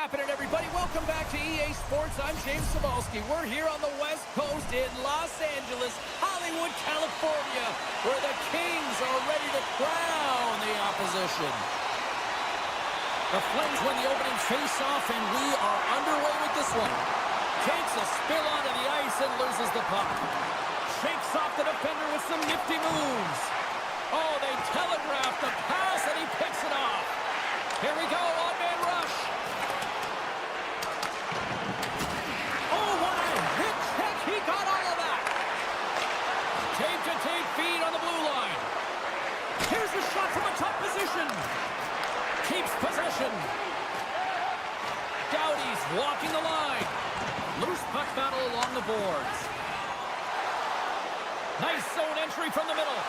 happening, everybody? Welcome back to EA Sports. I'm James Cebulski. We're here on the West Coast in Los Angeles, Hollywood, California, where the Kings are ready to crown the opposition. The Flames win the opening face-off, and we are underway with this one. Takes a spill onto the ice and loses the puck. Shakes off the defender with some nifty moves. Oh, they telegraph the pass, and he picks it off. Here we go, one-man rush. Oh, what a hit check. He got all of that. Tape-to-tape feed on the blue line. Here's the shot from a top position. Keeps possession. Doughty's walking the line. Loose puck battle along the boards. Nice zone entry from the middle.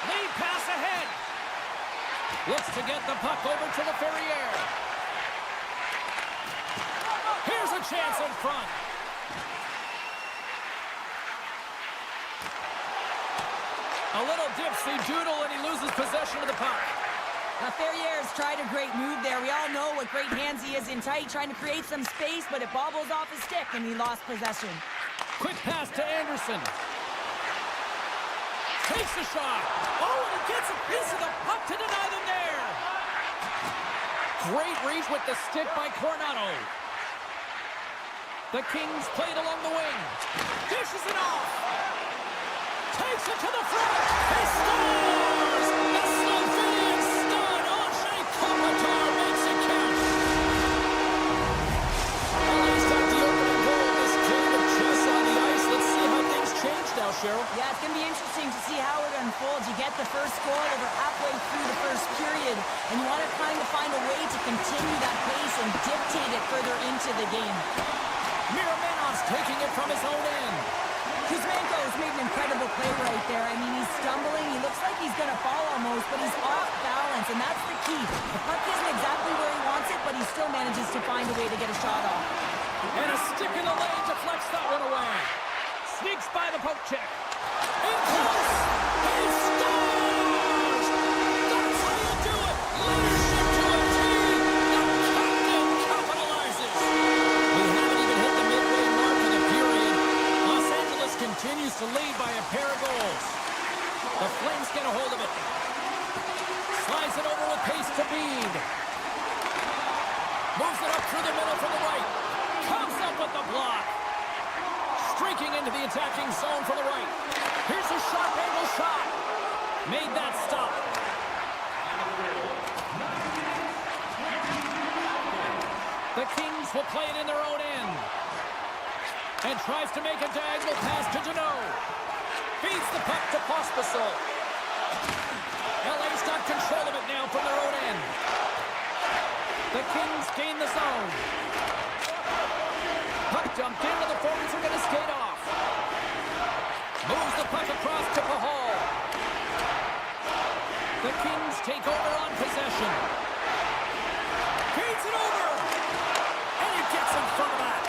Lead pass ahead. Looks to get the puck over to the Ferrier. Here's a chance in front. A little dipsy doodle, and he loses possession of the puck. Now, Ferrier's tried a great move there. We all know what great hands he is in tight, trying to create some space, but it bobbles off his stick, and he lost possession. Quick pass to Anderson. Takes the shot. Oh, and he gets a piece of the puck to deny them there. Great reach with the stick by Coronado. The Kings played along the wing. Dishes it off. Takes it to the front. He scores! The Slovenian stud, Andrzej Kopitar, makes it count. Well, he's got the opening goal of this game of chess on the ice. Let's see how things change now, Cheryl. Yeah, it's going to be interesting to see how it unfolds. You get the first goal over halfway through the first period, and you want to kind of find a way to continue that pace and dictate it further into the game. Miramenov's taking it from his own end. Kuzmenko's made an incredible play right there. I mean, he's stumbling. He looks like he's going to fall almost, but he's off balance, and that's the key. The puck isn't exactly where he wants it, but he still manages to find a way to get a shot off. And a stick in the lane deflects that one away. Sneaks by the poke check. In close. He scores! That's how you do it. Leadership to a team. The captain capitalizes. We haven't even hit the midway mark of the period. Los Angeles continues to lead by a pair of goals. The Flames get a hold of it. Slides it over with pace to Bead. Moves it up through the middle from the right. Comes up with the block. Streaking into the attacking zone from the right. Here's a sharp angle shot. Made that stop. The Kings will play it in their own end. And tries to make a diagonal pass to Deneau. Feeds the puck to Pospisil. LA's got control of it now from their own end. The Kings gain the zone. Puck dumped in, and the forwards are going to skate off. Moves the puck across to Pahal. The Kings take over on possession. Feeds it over. And he gets in front of that.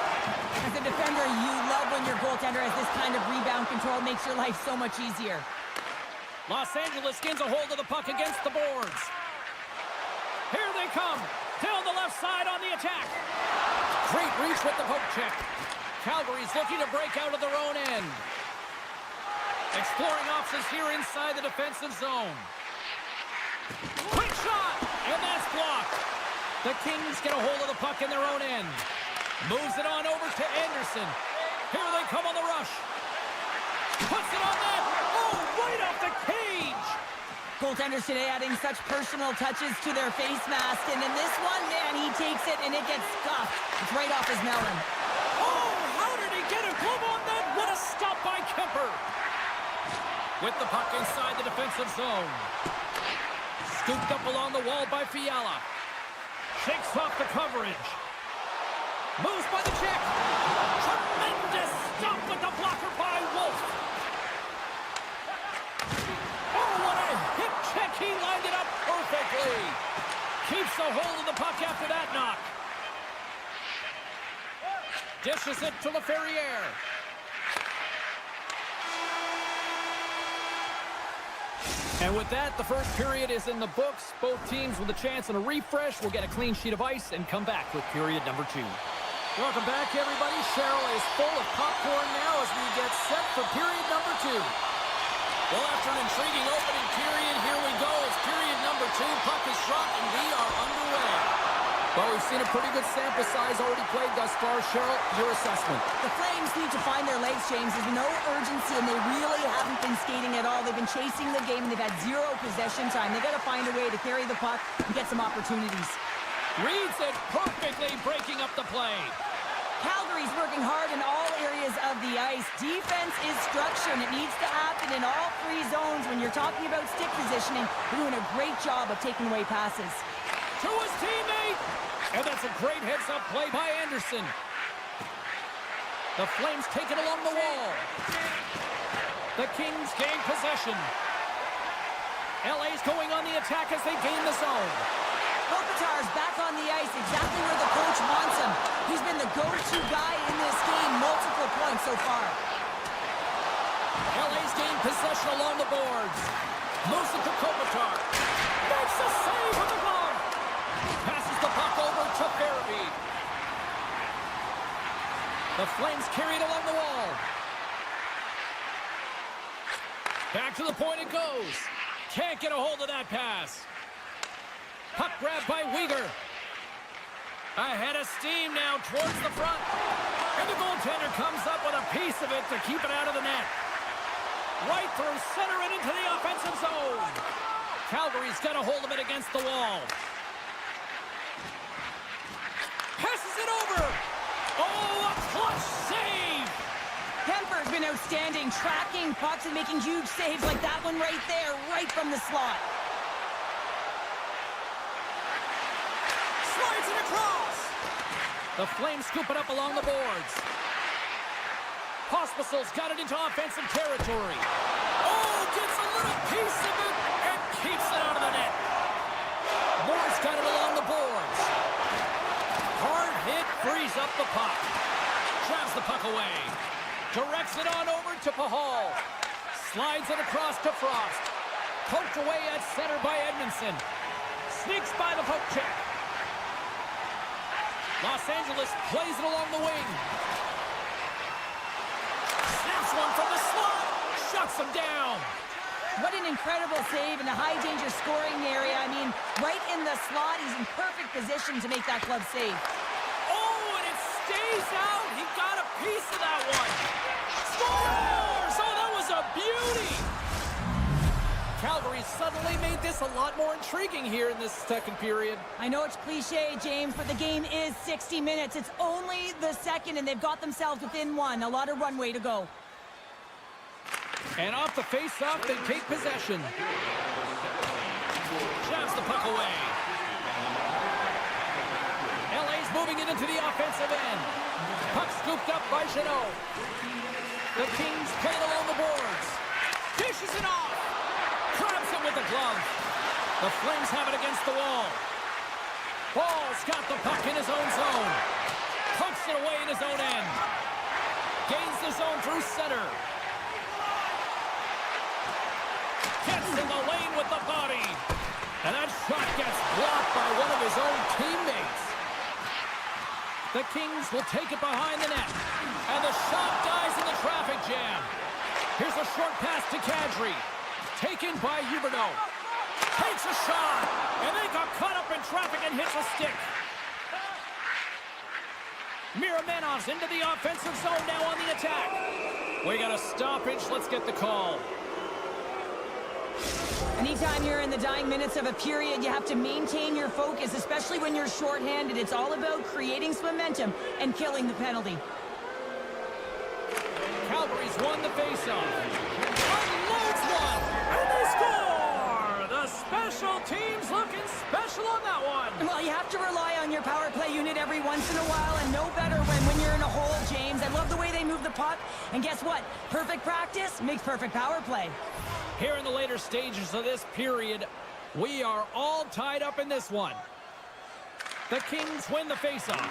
As a defender, you love when your goaltender has this kind of rebound control. It makes your life so much easier. Los Angeles gains a hold of the puck against the boards. Here they come. Down the left side on the attack. Great reach with the poke check. Calgary's looking to break out of their own end. Exploring options here inside the defensive zone. Quick shot! And that's blocked. The Kings get a hold of the puck in their own end. Moves it on over to Anderson. Here they come on the rush. Puts it on net. Oh, right off the cage. Goaltenders today adding such personal touches to their face mask, and in this one, man, he takes it and it gets scuffed. It's right off his melon. Oh, how did he get a glove on that? What a stop by Kemper. With the puck inside the defensive zone. Scooped up along the wall by Fiala. Shakes off the coverage. Moves by the check. Tremendous stop with the blocker by Wolf. Oh, what a hip check. He lined it up perfectly. Keeps a hold of the puck after that knock. Dishes it to LaFerriere. And with that, the first period is in the books. Both teams with a chance and a refresh will get a clean sheet of ice and come back with period number 2. Welcome back, everybody. Cheryl is full of popcorn now as we get set for period number 2. Well, after an intriguing opening period, here we go. It's period number 2. Puck is shot, and we are underway. Well, we've seen a pretty good sample size already played thus far. Cheryl, your assessment. The Flames need to find their legs, James. There's no urgency, and they really haven't been skating at all. They've been chasing the game, and they've had 0 possession time. They've got to find a way to carry the puck and get some opportunities. Reads it perfectly, breaking up the play. Calgary's working hard in all areas of the ice. Defense is structure, and it needs to happen in all 3 zones. When you're talking about stick positioning, they're doing a great job of taking away passes. To his teammate! And that's a great heads-up play by Anderson. The Flames take it along the wall. The Kings gain possession. LA's going on the attack as they gain the zone. Kopitar's back on the ice, exactly where the coach wants him. He's been the go-to guy in this game, multiple points so far. LA's gained possession along the boards. Moves it to Kopitar. Makes a save with the glove. Passes the puck over to Farabee. The Flames carry it along the wall. Back to the point it goes. Can't get a hold of that pass. Puck grab by Weegar. Ahead of steam now towards the front. And the goaltender comes up with a piece of it to keep it out of the net. Right through center and into the offensive zone. Calgary's got a hold of it against the wall. Passes it over. Oh, a clutch save. Kemper's been outstanding, tracking pucks and making huge saves like that one right there, right from the slot. Slides it across. The Flames scoop it up along the boards. Pospisil's got it into offensive territory. Oh, gets a little piece of it and keeps it out of the net. Moore's got it along the boards. Hard hit frees up the puck. Drives the puck away. Directs it on over to Pahal. Slides it across to Frost. Poked away at center by Edmondson. Sneaks by the poke check. Los Angeles plays it along the wing. Snaps one from the slot. Shuts him down. What an incredible save in a high-danger scoring area. I mean, right in the slot, he's in perfect position to make that glove save. Oh, and it stays out. He got a piece of that one. Scores! Oh, that was a beauty. Calgary suddenly made this a lot more intriguing here in this second period. I know it's cliche, James, but the game is 60 minutes. It's only the second, and they've got themselves within 1. A lot of runway to go. And off the face-off, they take possession. Shoves the puck away. LA's moving it into the offensive end. Puck scooped up by Jeannot. The Kings play it along the boards. Dishes it off. Grabs it with the glove. The Flames have it against the wall. Ball's got the puck in his own zone. Pokes it away in his own end. Gains the zone through center. Gets in the lane with the body. And that shot gets blocked by one of his own teammates. The Kings will take it behind the net. And the shot dies in the traffic jam. Here's a short pass to Kadri. Taken by Huberdeau. Takes a shot. And they got caught up in traffic and hits a stick. Miramenos into the offensive zone now on the attack. We got a stoppage. Let's get the call. Anytime you're in the dying minutes of a period, you have to maintain your focus, especially when you're shorthanded. It's all about creating some momentum and killing the penalty. Calgary's won the faceoff. Unloads one, and they score! The special teams looking special on that one. Well, you have to rely on your power play unit every once in a while, and no better when you're in a hole, James. I love the way they move the puck, and guess what? Perfect practice makes perfect power play. Here in the later stages of this period, we are all tied up in this one. The Kings win the faceoff.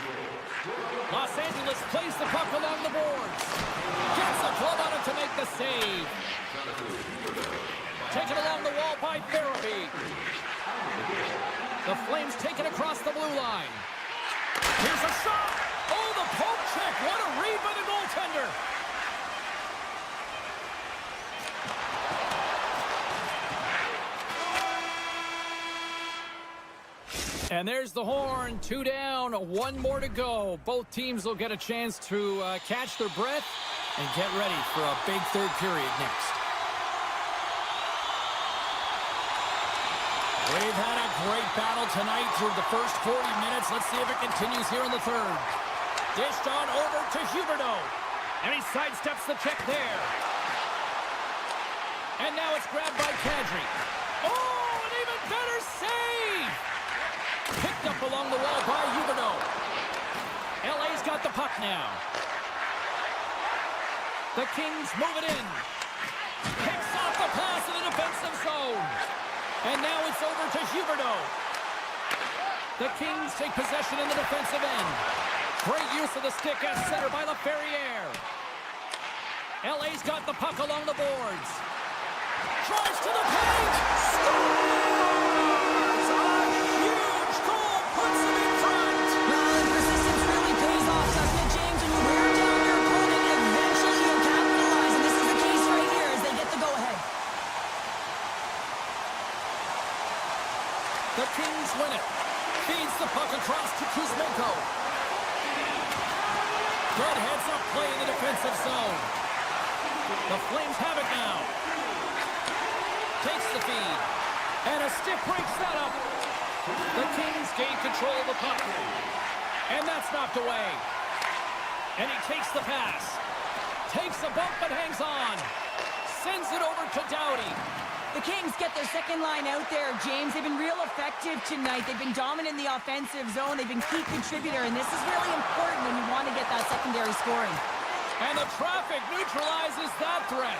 Los Angeles plays the puck along the boards. Gets the glove on it to make the save. Taken along the wall by Therapy. The Flames take it across the blue line. Here's a shot. Oh, the poke check. What a read by the goaltender. And there's the horn. 2 down, 1 more to go. Both teams will get a chance to catch their breath and get ready for a big third period next. We've had a great battle tonight through the first 40 minutes. Let's see if it continues here in the third. Dished on over to Huberdeau. And he sidesteps the check there. And now it's grabbed by Kadri. Oh, an even better save! Picked up along the wall by Huberdeau. LA's got the puck now. The Kings move it in. Picks off the pass in the defensive zone. And now it's over to Huberdeau. The Kings take possession in the defensive end. Great use of the stick at center by LaFerriere. LA's got the puck along the boards. Drives to the paint. Scores! A huge goal puts him in front. Well, persistence really pays off, doesn't it, James? When you wear down your opponent, eventually you'll capitalize. And this is the case right here as they get the go-ahead. The Kings win it. Feeds the puck across to Kuzmenko. Good heads-up play in the defensive zone. The Flames have it now. Takes the feed. And a stick breaks that up. The Kings gain control of the puck. And that's knocked away. And he takes the pass. Takes a bump but hangs on. Sends it over to Doughty. The Kings get their second line out there, James. They've been real effective tonight. They've been dominant in the offensive zone. They've been key contributor, and this is really important when you want to get that secondary scoring. And the traffic neutralizes that threat.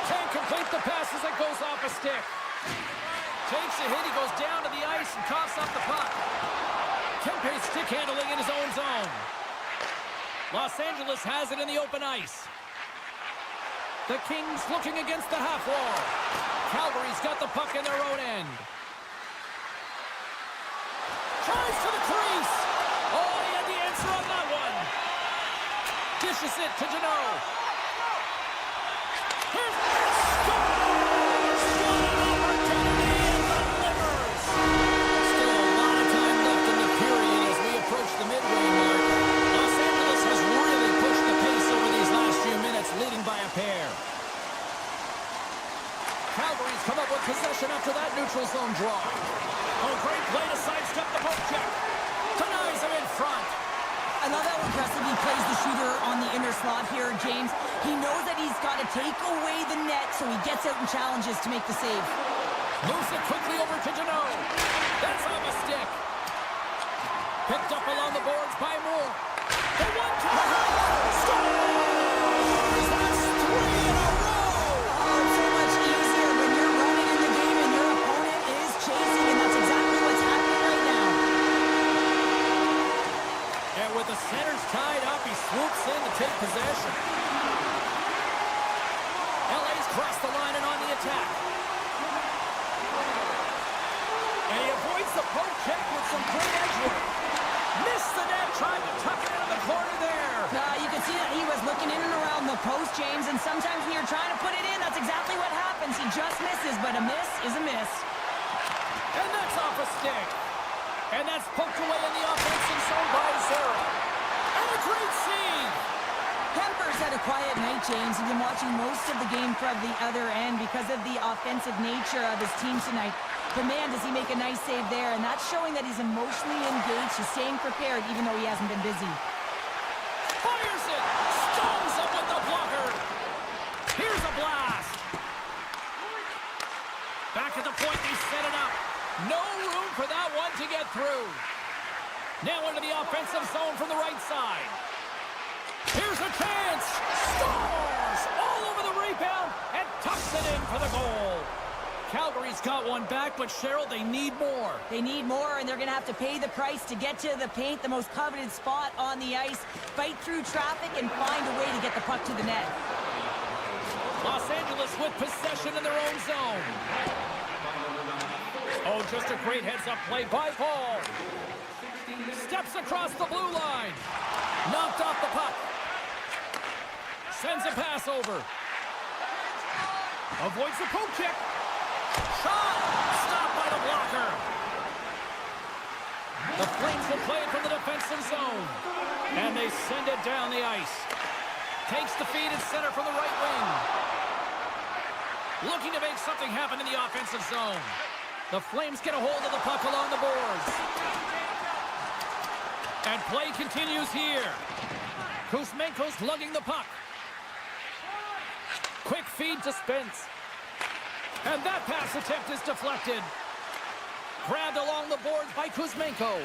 Can't complete the pass as it goes off a stick. Takes a hit, he goes down to the ice and coughs up the puck. Kempe's stick handling in his own zone. Los Angeles has it in the open ice. The Kings looking against the half wall. Calgary's got the puck in their own end. Tries to the crease. Oh, he had the answer on that one. Dishes it to Janot. Here's scores! What an opportunity and delivers! Still a lot of time left in the period as we approach the midway mark. Los Angeles has really pushed the pace over these last few minutes, leading by a pair. Calgary's come up with possession after that neutral zone draw. Oh, great play to sidestep the poke check. Denies him in front. I love how aggressive he plays the shooter on the inner slot here, James. He knows that he's got to take away the net, so he gets out and challenges to make the save. Moves it quickly over to Janot. That's off a stick. Picked up along the boards by Moore. The 1-2. Scores! That's 3 in a row! Oh, it's so much easier when you're running in the game and your opponent is chasing, and that's exactly what's happening right now. And with the centers tied up, he swoops in to take possession. LA's crossed the line and on the attack. And he avoids the poke check with some great edge work. Missed the net, trying to tuck it into the corner there. You can see that he was looking in and around the post, James, and sometimes when you're trying to put it in, that's exactly what happens. He just misses, but a miss is a miss. And that's off a stick. And that's poked away in the offensive zone by Zara. And a great save. Kemper's had a quiet night, James. He's been watching most of the game from the other end because of the offensive nature of his team tonight. But man, does he make a nice save there, and that's showing that he's emotionally engaged. He's staying prepared even though he hasn't been busy. Fires it! Stones up with the blocker! Here's a blast! Back at the point, they set it up. No room for that one to get through. Now into the offensive zone from the right side. Here's a chance! Scores! All over the rebound and tucks it in for the goal. Calgary's got one back, but Cheryl, they need more. They need more, and they're going to have to pay the price to get to the paint, the most coveted spot on the ice, fight through traffic, and find a way to get the puck to the net. Los Angeles with possession in their own zone. Oh, just a great heads-up play by Paul. Steps across the blue line. Knocked off the puck. Sends a pass over. Avoids the poke check. Shot! Stopped by the blocker. The Flames will play it from the defensive zone. And they send it down the ice. Takes the feed at center from the right wing. Looking to make something happen in the offensive zone. The Flames get a hold of the puck along the boards. And play continues here. Kuzmenko's lugging the puck. Quick feed to Spence. And that pass attempt is deflected. Grabbed along the boards by Kuzmenko.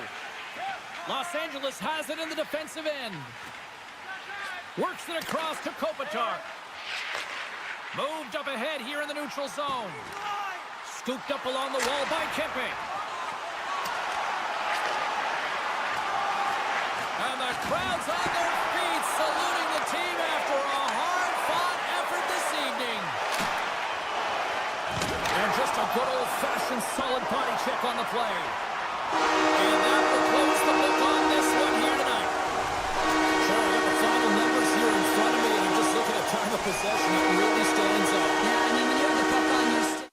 Los Angeles has it in the defensive end. Works it across to Kopitar. Moved up ahead here in the neutral zone. Scooped up along the wall by Kempe. And the crowd's on their feet saluting the team after a hard-fought effort this evening. And just a good old-fashioned solid body check on the play. And that will close the book on this one here tonight. Sure, I got the final numbers here in front of me, and I'm just looking at time of possession. It really stands out. Yeah, I mean, when you have the puck on your stick.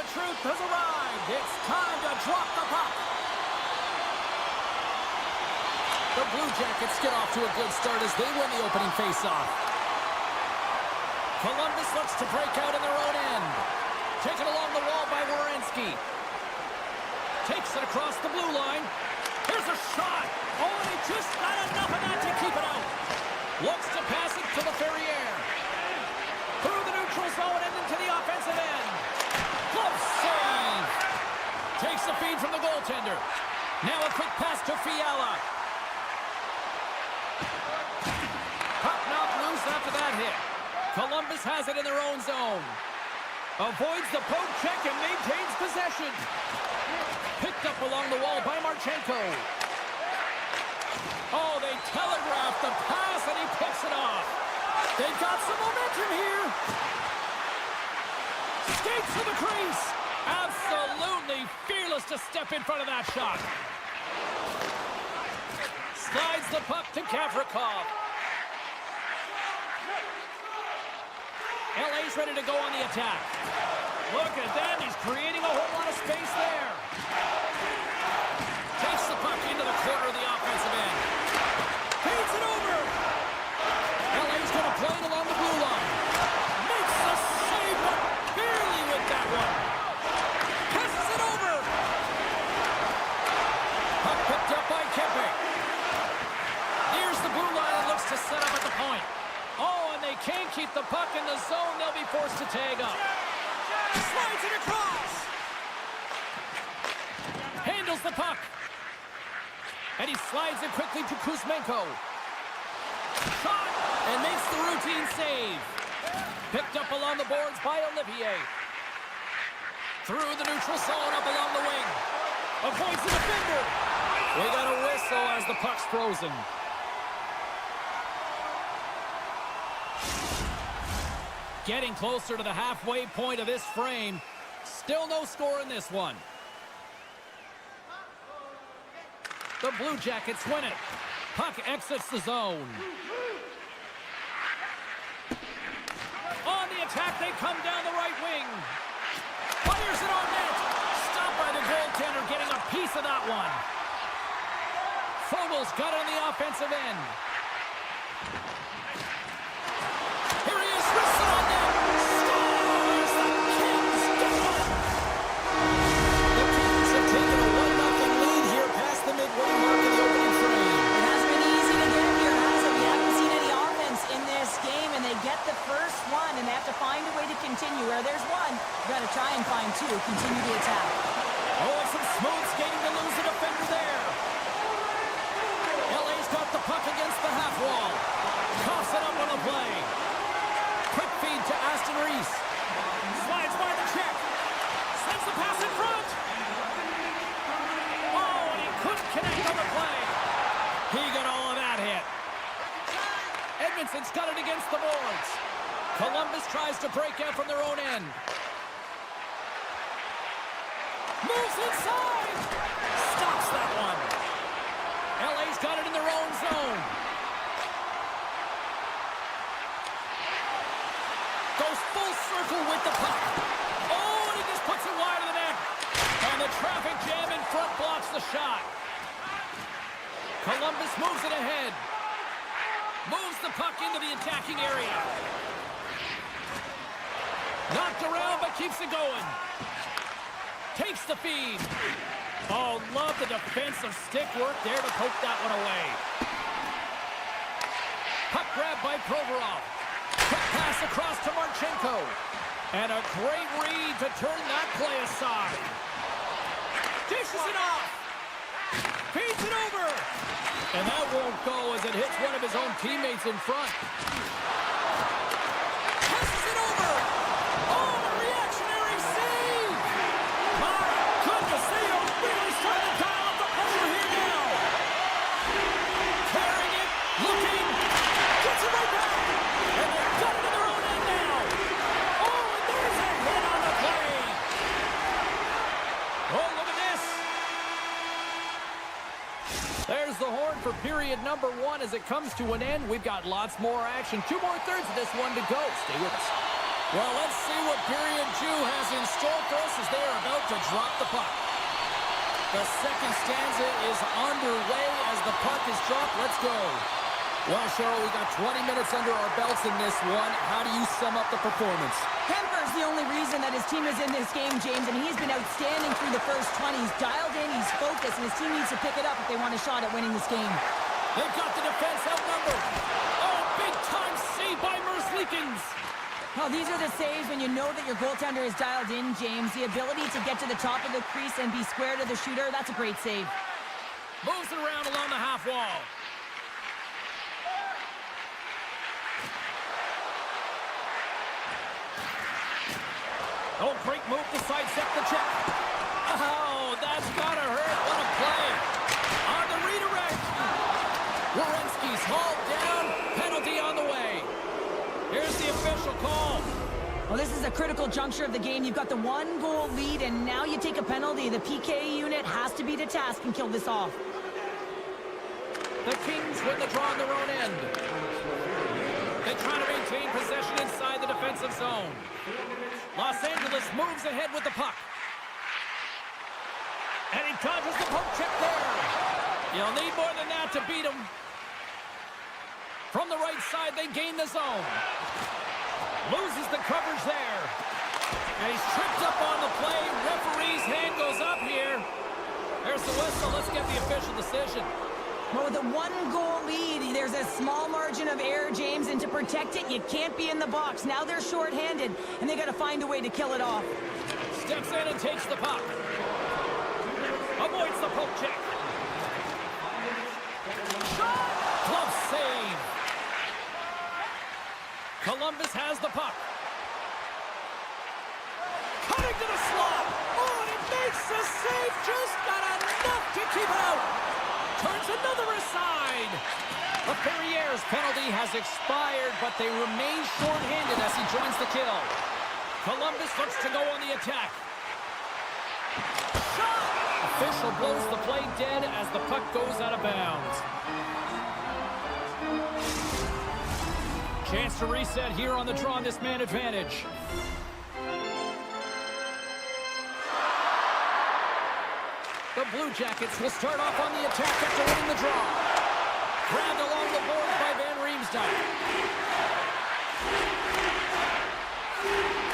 of truth has arrived. It's time to drop the puck. The Blue Jackets get off to a good start as they win the opening faceoff. Columbus looks to break out in their own end. Taken along the wall by Werenski. Takes it across the blue line. Here's a shot. Oh, and he just got enough of that to keep it out. Looks to pass it to the Ferrier. Through the neutral zone and into the offensive end. Close save. Takes the feed from the goaltender. Now a quick pass to Fiala. Puck knocked loose after that hit. Columbus has it in their own zone. Avoids the poke check and maintains possession. Picked up along the wall by Marchenko. Oh, they telegraphed the pass and he picks it off. They've got some momentum here. Skates to the crease. Absolutely fearless to step in front of that shot. Slides the puck to Gavrikov. LA's ready to go on the attack. Look at that. He's creating a whole lot of space there. Takes the puck into the corner of the offensive end. Feeds it over. LA's going to play it along the blue line. Makes the save, but barely with that one. Passes it over. Puck picked up by Kempe. Here's the blue line and looks to set up at the point. Oh, and they can't keep the puck in the zone. They'll be forced to tag up. Slides it across. Handles the puck. And he slides it quickly to Kuzmenko. Shot, and makes the routine save. Picked up along the boards by Olivier. Through the neutral zone, up along the wing. Avoids the defender. We got a whistle as the puck's frozen. Getting closer to the halfway point of this frame. Still no score in this one. The Blue Jackets win it. Puck exits the zone. On the attack, they come down the right wing. Fires it on net. Stopped by the goaltender, getting a piece of that one. Fogel's got it on the offensive end. Here he is, wrists it on net. Scores! The Kings get one. The Kings have taken a 1-0 lead here past the midway mark of the opening frame. It hasn't been easy to get here, has it? We haven't seen any offense in this game, and they get the first one, and they have to find a way to continue. Where there's one, you got to try and find two. Continue the attack. Oh, and some smooth skating to lose the defender there. LA's got the puck against the half wall. Coughs it up on the play. Quick feed to Aston Reese. Slides by the check. Sends the pass in front. Oh, and he couldn't connect on the play. He got all of that hit. Edmondson's got it against the boards. Columbus tries to break out from their own end. Moves inside. Stops that one. LA's got it in their own zone. Goes full circle with the puck. Oh, and he just puts it wide of the net. And the traffic jam in front blocks the shot. Columbus moves it ahead. Moves the puck into the attacking area. Knocked around, but keeps it going. Takes the feed. Oh, love the defensive stick work there to poke that one away. Puck grab by Provorov. Quick pass across to Marchenko. And a great read to turn that play aside. Dishes it off. Feeds it over. And that won't go as it hits one of his own teammates in front. Passes it over. Oh, the reactionary save. My goodness, they are really starting to dial up the pressure here now. Carrying it, looking, gets it right back. And they've got it in their own end now. Oh, and there's a hit on the play. Oh, look at this. There's the horn for period number 1 as it comes to an end. We've got lots more action. 2 more thirds of this one to go. Stay with us. Well, let's see what period 2 has in store for us as they are about to drop the puck. The second stanza is underway as the puck is dropped. Let's go. Well, Cheryl, we got 20 minutes under our belts in this one. How do you sum up the performance? Kemper's the only reason that his team is in this game, James, and he's been outstanding through the first 20. He's dialed in, he's focused, and his team needs to pick it up if they want a shot at winning this game. They've got the defense outnumbered. Oh, big-time save by Merzlikins. Well, these are the saves when you know that your goaltender is dialed in, James. The ability to get to the top of the crease and be square to the shooter, that's a great save. Moves it around along the half wall. Oh, great move to sidestep the check. Oh, that's gotta hurt. What a play. On the redirect. Werenski's hauled down. Penalty on the way. Here's the official call. Well, this is a critical juncture of the game. You've got the 1-goal lead, and now you take a penalty. The PK unit has to be to task and kill this off. The Kings win the draw on their own end. They try to maintain possession inside the defensive zone. Los Angeles moves ahead with the puck. And he dodges the poke check there. You'll need more than that to beat him. From the right side, they gain the zone. Loses the coverage there. And he's tripped up on the play. Referee's hand goes up here. There's the whistle. Let's get the official decision. Well, with a 1-goal lead, there's a small margin of error, James, and to protect it, you can't be in the box. Now they're shorthanded, and they got to find a way to kill it off. Steps in and takes the puck. Avoids the poke check. Shot! Glove save. Columbus has the puck. Cutting to the slot. Oh, and he makes the save. Just not enough to keep it out. Turns another aside. The Ferrier's penalty has expired, but they remain shorthanded as he joins the kill. Columbus looks to go on the attack. Shot! Official blows the play dead as the puck goes out of bounds. Chance to reset here on the draw on this man advantage. The Blue Jackets will start off on the attack after winning the draw. Grabbed along the boards by Van Riemsdyk.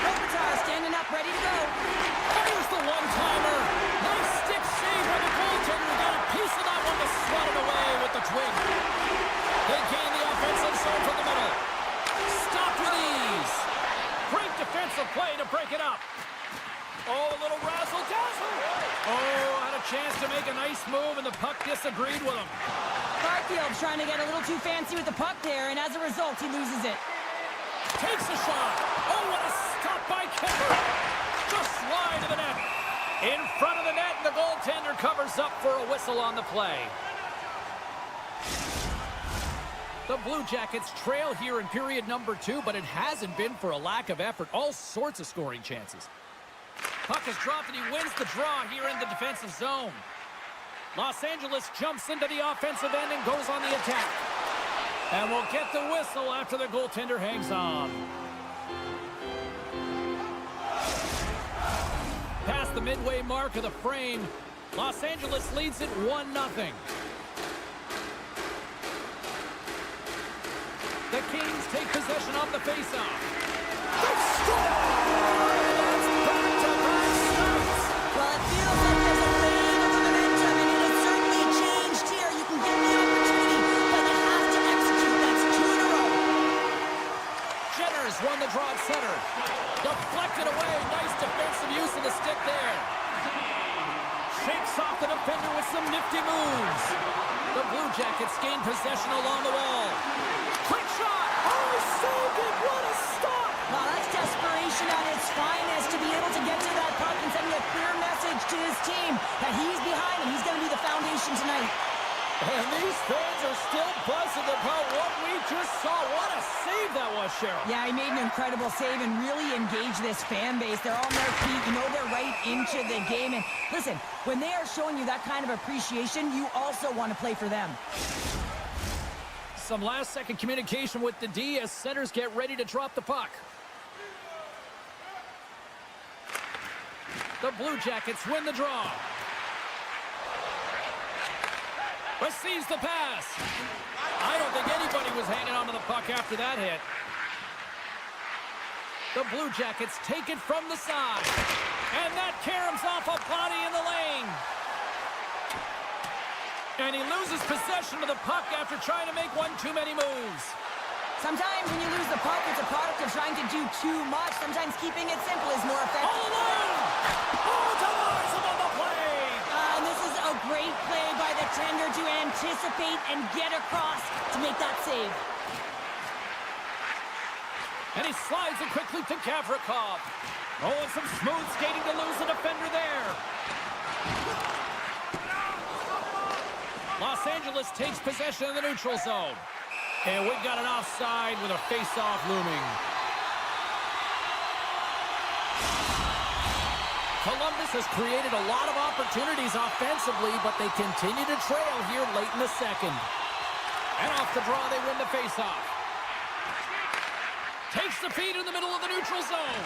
Kopitar standing up, ready to go. Here's the one-timer. Nice stick save by the goaltender. Got a piece of that one to swat it away with the twig. They gain the offensive zone from the middle. Stopped with ease. Great defensive play to break it up. Oh, a little razzle-dazzle. Oh, had a chance to make a nice move, and the puck disagreed with him. Barfield's trying to get a little too fancy with the puck there, and as a result, he loses it. Takes a shot. Oh, what a stop by Kemper. Just wide of the net. In front of the net, and the goaltender covers up for a whistle on the play. The Blue Jackets trail here in period number 2, but it hasn't been for a lack of effort. All sorts of scoring chances. Puck is dropped, and he wins the draw here in the defensive zone. Los Angeles jumps into the offensive end and goes on the attack. And we'll get the whistle after the goaltender hangs on. Past the midway mark of the frame, Los Angeles leads it 1-0. The Kings take possession off the faceoff. They score! That's back-to-back shots! Well, it feels like there's a wave of momentum, and it has certainly changed here. You can get the opportunity, but you have to execute. That's 2 in a row. Jenner's won the draw at center. Deflected away. Nice defensive use of the stick there. Shakes off the defender with some nifty moves. The Blue Jackets gain possession along the wall. Quick shot! Oh, he saved it! What a stop! Well, that's desperation at its finest to be able to get to that puck and send a clear message to his team that he's behind him. He's going to be the foundation tonight. And these fans are still buzzing about what we just saw. What a save that was, Cheryl. Yeah, he made an incredible save and really engaged this fan base. They're on their feet. You know they're right into the game. And listen, when they are showing you that kind of appreciation, you also want to play for them. Some last-second communication with the D as centers get ready to drop the puck. The Blue Jackets win the draw. Receives the pass. I don't think anybody was hanging on to the puck after that hit. The Blue Jackets take it from the side. And that caroms off a body in the lane. And he loses possession of the puck after trying to make one too many moves. Sometimes when you lose the puck, it's a product of trying to do too much. Sometimes keeping it simple is more effective. All alone! Oh, Tavares above the play! And this is a great play by the tender to anticipate and get across to make that save. And he slides it quickly to Gavrikov. Oh, and some smooth skating to lose the defender there. Los Angeles takes possession of the neutral zone. And we've got an offside with a face-off looming. Columbus has created a lot of opportunities offensively, but they continue to trail here late in the second. And off the draw, they win the face-off. Takes the feed in the middle of the neutral zone.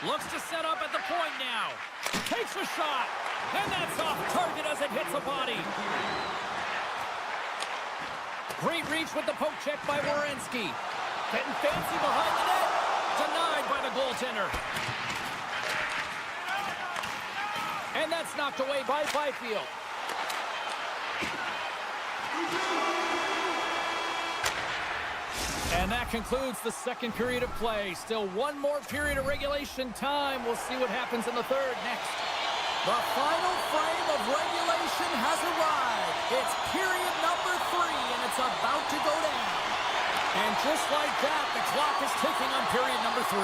Looks to set up at the point now. Takes a shot. And that's off target as it hits a body. Great reach with the poke check by Werenski. Getting fancy behind the net. Denied by the goaltender. And that's knocked away by Byfield. And that concludes the second period of play. Still one more period of regulation time. We'll see what happens in the third next. The final frame of regulation has arrived. It's period number 3, and it's about to go down. And just like that, the clock is ticking on period number 3.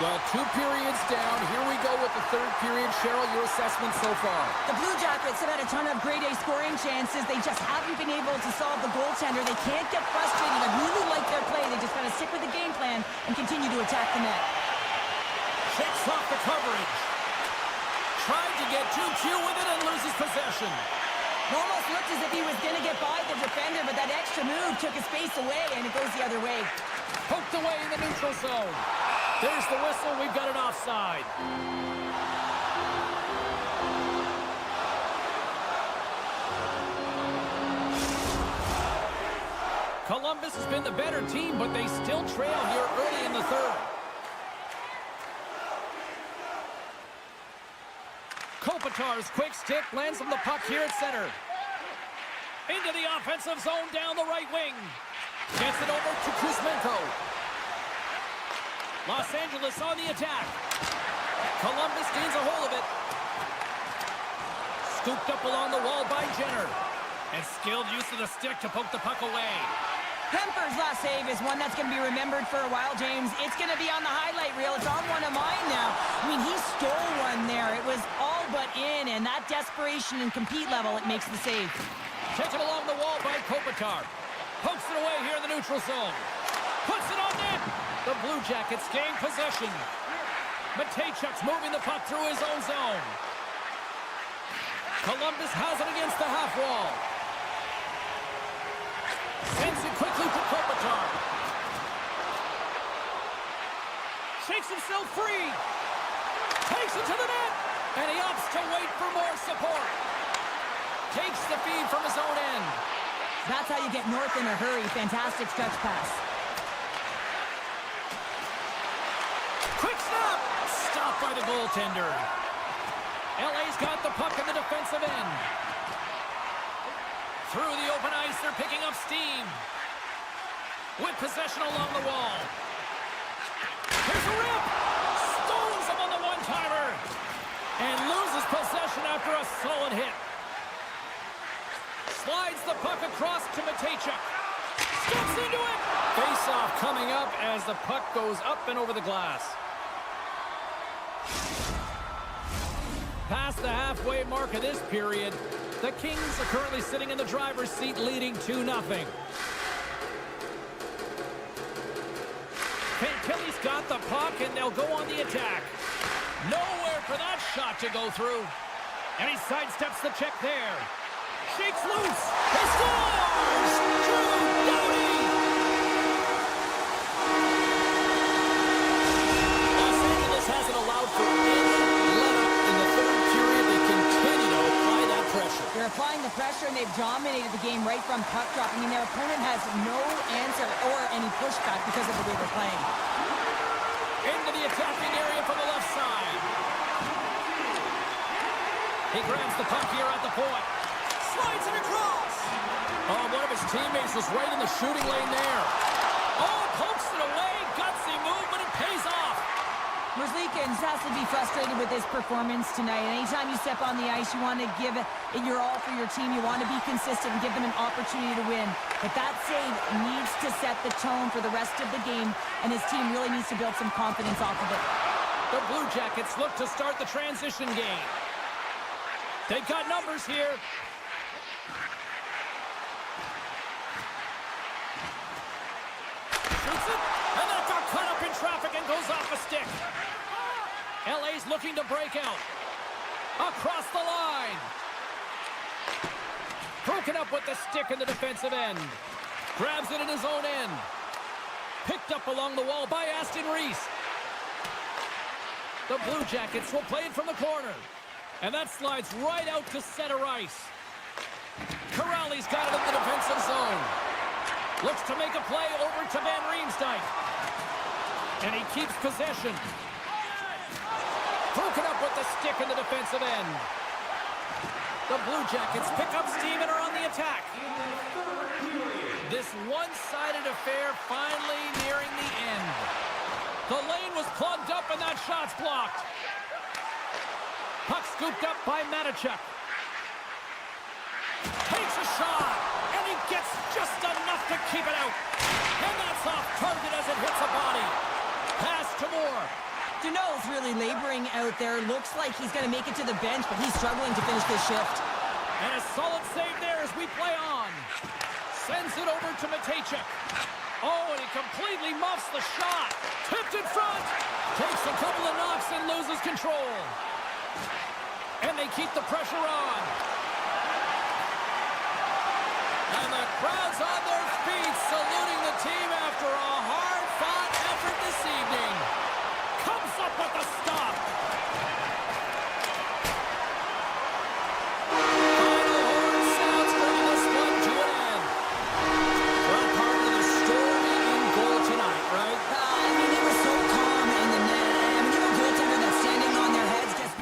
Well, 2 periods down. Here we go with the third period. Cheryl, your assessment so far? The Blue Jackets have had a ton of grade A scoring chances. They just haven't been able to solve the goaltender. They can't get frustrated. I really like their play. They just got to stick with the game plan and continue to attack the net. Shakes off the coverage. Tried to get too cute with it and loses possession. It almost looked as if he was going to get by the defender, but that extra move took his space away, and it goes the other way. Poked away in the neutral zone. There's the whistle. We've got an offside. Columbus has been the better team, but they still trail here early in the third. Kopitar's quick stick lands him the puck here at center. Into the offensive zone down the right wing. Gets it over to Kuzmenko. Los Angeles on the attack. Columbus gains a hold of it. Scooped up along the wall by Jenner. And skilled use of the stick to poke the puck away. Hemper's last save is one that's going to be remembered for a while, James. It's going to be on the highlight reel. It's on one of mine now. I mean, he stole one there. It was all but in, and that desperation and compete level, it makes the save. Taken along the wall by Kopitar. Pokes it away here in the neutral zone. Puts it on net. The Blue Jackets gain possession. Matejchuk's moving the puck through his own zone. Columbus has it against the half wall. Sends it quickly to Kopitar. Shakes himself free. Takes it to the net. And he opts to wait for more support. Takes the feed from his own end. That's how you get north in a hurry. Fantastic stretch pass. Quick snap! Stopped by the goaltender. LA's got the puck in the defensive end. Through the open ice, they're picking up steam. With possession along the wall. Here's a rip! Stones him on the one-timer. And loses possession after a solid hit. Slides the puck across to Matejchuk. Steps into it! Face-off coming up as the puck goes up and over the glass. Past the halfway mark of this period, the Kings are currently sitting in the driver's seat leading 2-0. Kelly's got the puck and they'll go on the attack. Nowhere for that shot to go through. And he sidesteps the check there. Shakes loose. He scores! Drew Doughty! Los Angeles hasn't allowed the pressure, and they've dominated the game right from puck drop. I mean, their opponent has no answer or any pushback because of the way they're playing. Into the attacking area from the left side. He grabs the puck here at the point. Slides it across. Oh, one of his teammates was right in the shooting lane there. Oh, pokes it away. Gutsy move, but it pays off. Merzlikins has to be frustrated with his performance tonight. Anytime you step on the ice, you want to give it your all for your team. You want to be consistent and give them an opportunity to win. But that save needs to set the tone for the rest of the game, and his team really needs to build some confidence off of it. The Blue Jackets look to start the transition game. They've got numbers here. Shoots it, and that got caught up in traffic and goes off a stick. LA's looking to break out. Across the line. Broken up with the stick in the defensive end. Grabs it in his own end. Picked up along the wall by Aston Reese. The Blue Jackets will play it from the corner. And that slides right out to center ice. Corrali's got it in the defensive zone. Looks to make a play over to Van Riemsdyk. And he keeps possession. Broken up with the stick in the defensive end. The Blue Jackets pick up steam and are on the attack. This one-sided affair finally nearing the end. The lane was plugged up and that shot's blocked. Puck scooped up by Matachuk. Takes a shot, and he gets just enough to keep it out. And that's off target as it hits a body. Pass to Moore. Duneau's really laboring out there. Looks like he's going to make it to the bench, but he's struggling to finish this shift. And a solid save there as we play on. Sends it over to Matachuk. Oh, and he completely muffs the shot. Tipped in front. Takes a couple of knocks and loses control. And they keep the pressure on. And the crowd's on their feet, saluting the team after a hard-fought effort this evening. Comes up with the stop. Final horn sounds, bringing this one to an end. Well, part of the story in goal tonight, right? I mean, they were so calm in the net. I mean, you have a goaltender that's standing on their heads just...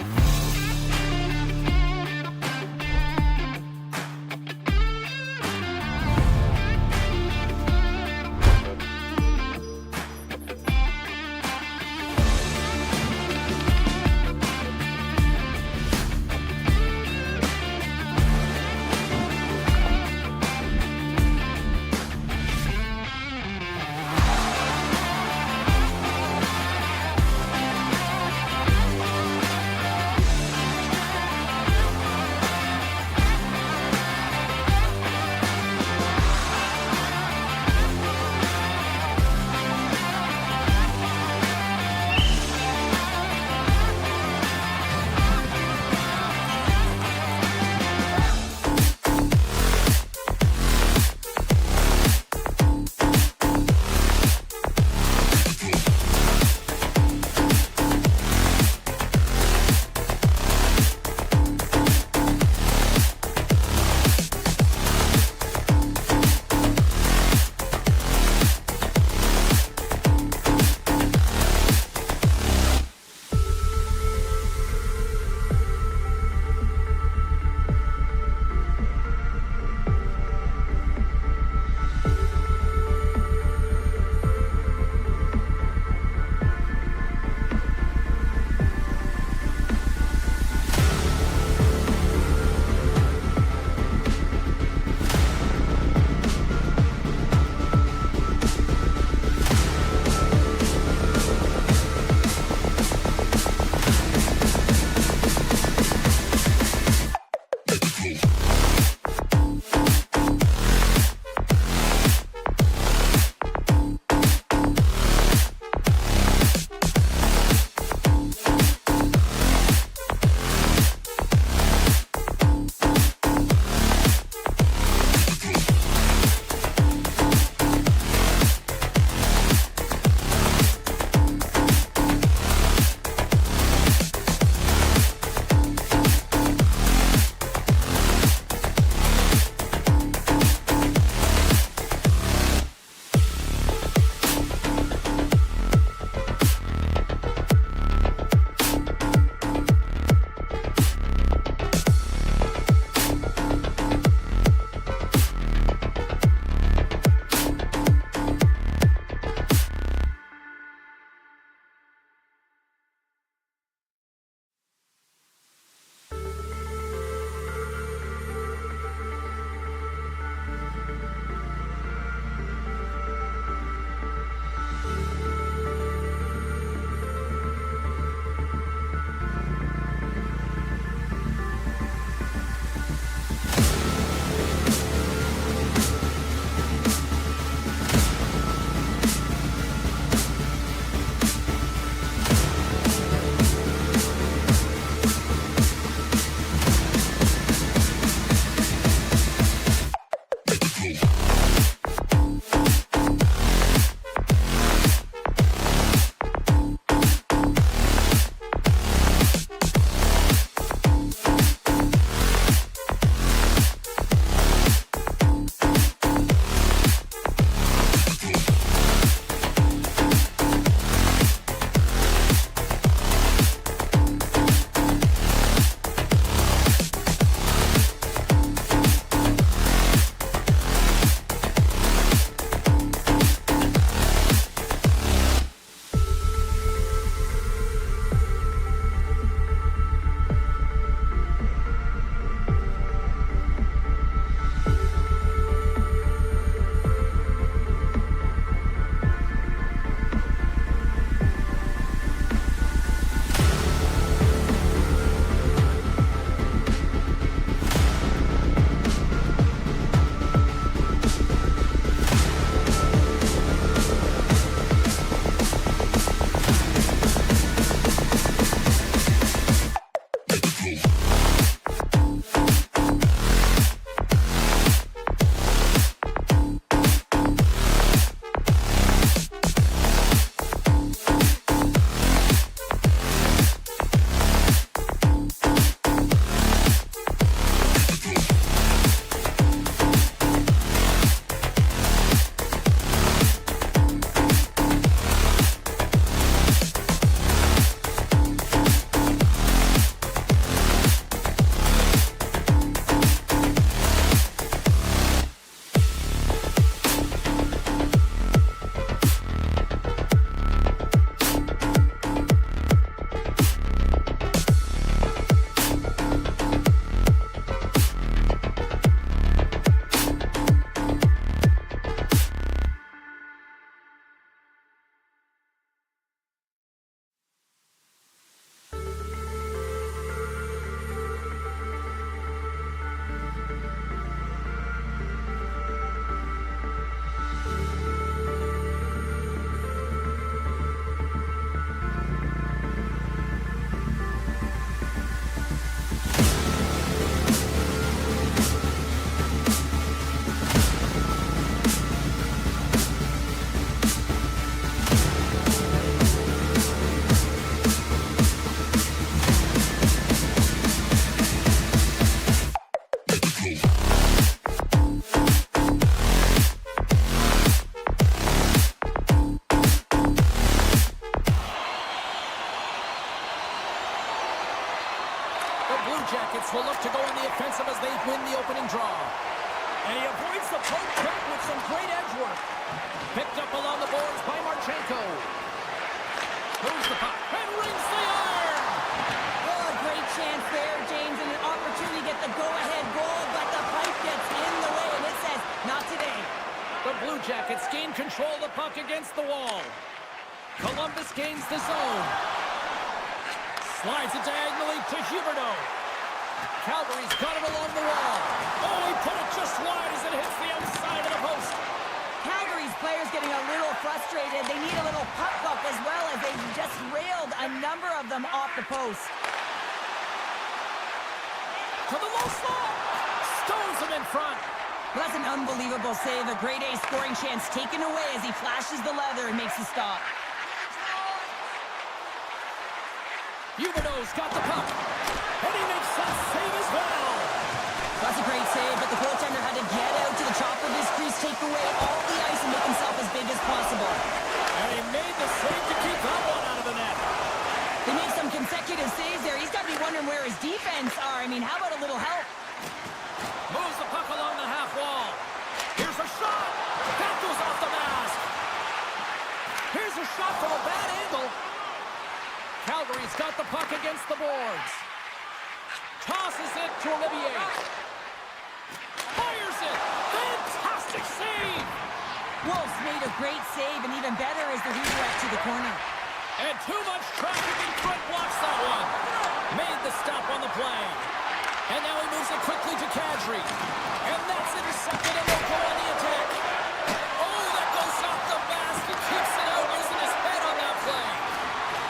The Blue Jackets will look to go on the offensive as they win the opening draw. And he avoids the poke check with some great edge work. Picked up along the boards by Marchenko. Moves the puck and rings the iron. Oh, a great chance there, James, and an opportunity to get the go-ahead goal, but the pipe gets in the way, and it says, not today. The Blue Jackets gain control of the puck against the wall. Columbus gains the zone. Slides it diagonally to Huberdeau. Calgary's got it along the wall. Oh, he put it just wide as it hits the outside of the post. Calgary's players getting a little frustrated. They need a little puck luck as well as they just railed a number of them off the post. To the low slot. Stones him in front. Well, that's an unbelievable save. A grade A scoring chance taken away as he flashes the leather and makes the stop. Huberdeau's got the puck. And he makes that save as well. That's a great save, but the goaltender had to get out to the top of his crease, take away all the ice, and make himself as big as possible. And he made the save to keep that one out of the net. They make some consecutive saves there. He's got to be wondering where his defense are. I mean, how about a little help? Moves the puck along the half wall. Here's a shot. That goes off the mask. Here's a shot from a bad angle. Calgary's got the puck against the boards. Tosses it to Olivier. Fires it. Fantastic save. Wolf's made a great save, and even better is the redirect to the corner. And too much traffic in front blocks that one. Made the stop on the play. And now he moves it quickly to Kadri. And that's intercepted, and they'll go on the attack. Oh, that goes off the mask. He keeps it out, using his head on that play.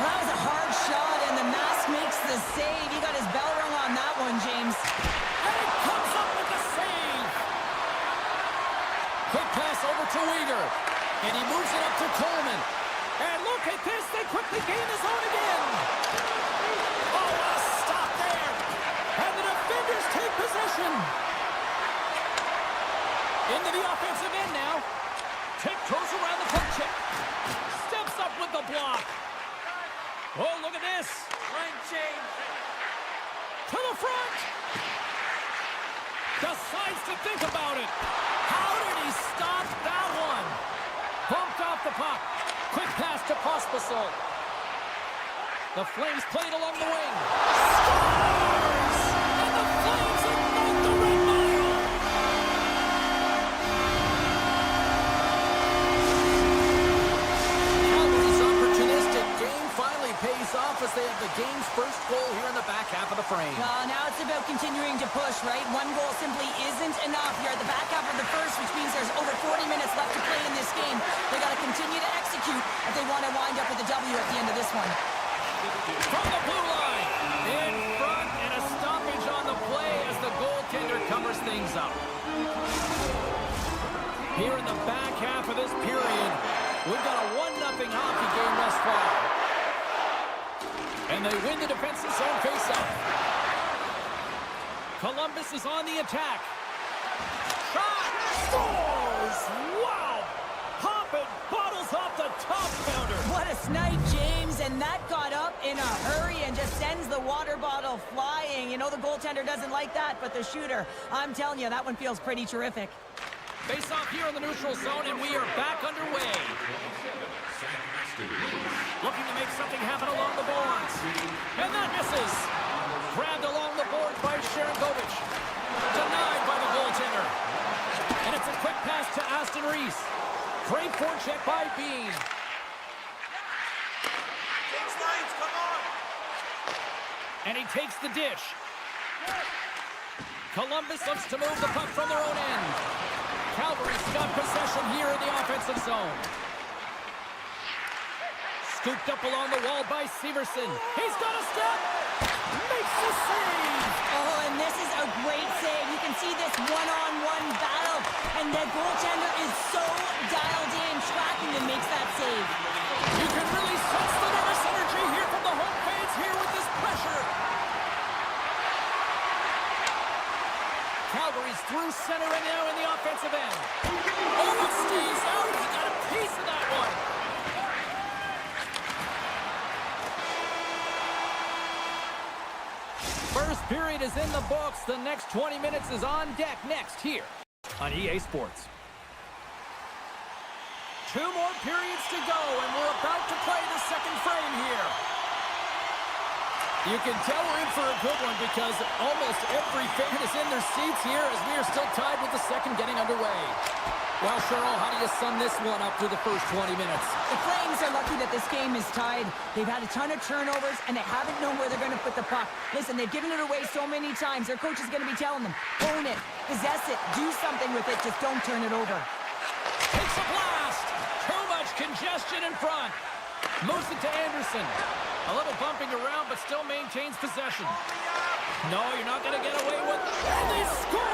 Well, that was a hard shot, and the mask makes the save. He got his bell rung on that one, James. And he comes up with the save. Quick pass over to Weegar. And he moves it up to Coleman. And look at this. They quickly gain the zone again. Oh, what a stop there. And the defenders take possession. Into the offensive end now. Tiptoes around the puck check. Steps up with the block. Oh, look at this. Line change. To the front. Decides to think about it. How did he stop that one? Bumped off the puck. Quick pass to Pospisil. The Flames played along the wing. Scores! And the Flames ignite the Red Mile. Calgary's opportunistic game finally pays off as they have the game's first goal here in the back half of the frame. Well, now it's about continuing to push, right? One goal simply isn't enough. You're at the back half of the first, which means there's over 40 minutes left to play in this game. They got to continue to execute if they want to wind up with a W at the end of this one. From the blue line, in front, and a stoppage on the play as the goaltender covers things up. Here in the back half of this period, we've got a 1-0 hockey game thus far. And they win the defensive zone faceoff. Columbus is on the attack. Shot! Scores! Wow! Popping bottles off the top pounder. What a snipe, James, and that got up in a hurry and just sends the water bottle flying. You know the goaltender doesn't like that, but the shooter, I'm telling you, that one feels pretty terrific. Face off here in the neutral zone, and we are back underway. Looking to make something happen along the boards. And that misses. Grabbed along the boards by Sharangovich. Denied by the goaltender. And it's a quick pass to Aston Reese. Great forecheck by Bean. And he takes the dish. Columbus looks to move the puck from their own end. Calgary's got possession here in the offensive zone. Scooped up along the wall by Severson. He's got a step. Makes the save. Oh, and this is a great save. You can see this one-on-one battle, and the goaltender is so dialed in, tracking and makes that save. You can really sense the nervous energy here from the home fans here with this pressure. Calgary's through center and now in the offensive end. Oh, it stays out. He got a piece of that one. First period is in the books. The next 20 minutes is on deck next here on EA Sports. 2 more periods to go, and we're about to play the second frame here. You can tell we're in for a good one because almost every fan is in their seats here as we are still tied with the second getting underway. Well, Cheryl, how do you sum this one up through the first 20 minutes? The Flames are lucky that this game is tied. They've had a ton of turnovers, and they haven't known where they're going to put the puck. Listen, they've given it away so many times. Their coach is going to be telling them, own it, possess it, do something with it, just don't turn it over. Takes a blast. Too much congestion in front. Moves it to Anderson. A little bumping around, but still maintains possession. No, you're not going to get away with it. And they score!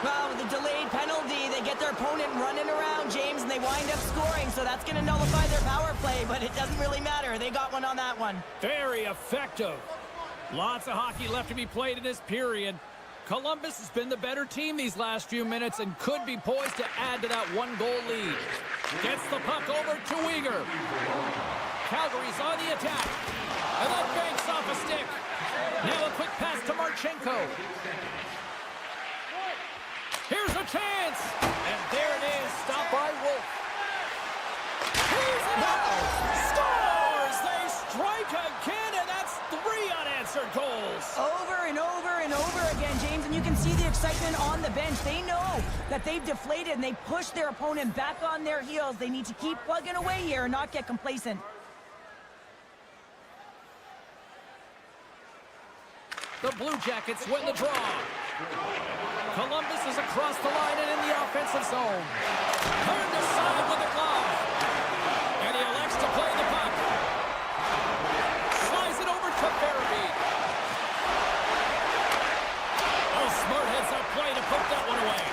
Well, with the delayed penalty, they get their opponent running around, James, and they wind up scoring, so that's going to nullify their power play, but it doesn't really matter. They got one on that one. Very effective. Lots of hockey left to be played in this period. Columbus has been the better team these last few minutes and could be poised to add to that 1-goal lead. Gets the puck over to Uyghur. Calgary's on the attack. And that banks off a stick. Now a quick pass to Marchenko. Here's a chance. And there it is. Stopped by Wolf. He's it out. Scores! They strike again, and that's 3 unanswered goals. Over and over and over again, James, and you can see the excitement on the bench. They know that they've deflated, and they push their opponent back on their heels. They need to keep plugging away here and not get complacent. The Blue Jackets win the draw. Columbus is across the line and in the offensive zone. Turned aside with the glove. And he elects to play the puck. Slides it over to Farabee. Oh, smart heads-up play to put that one away.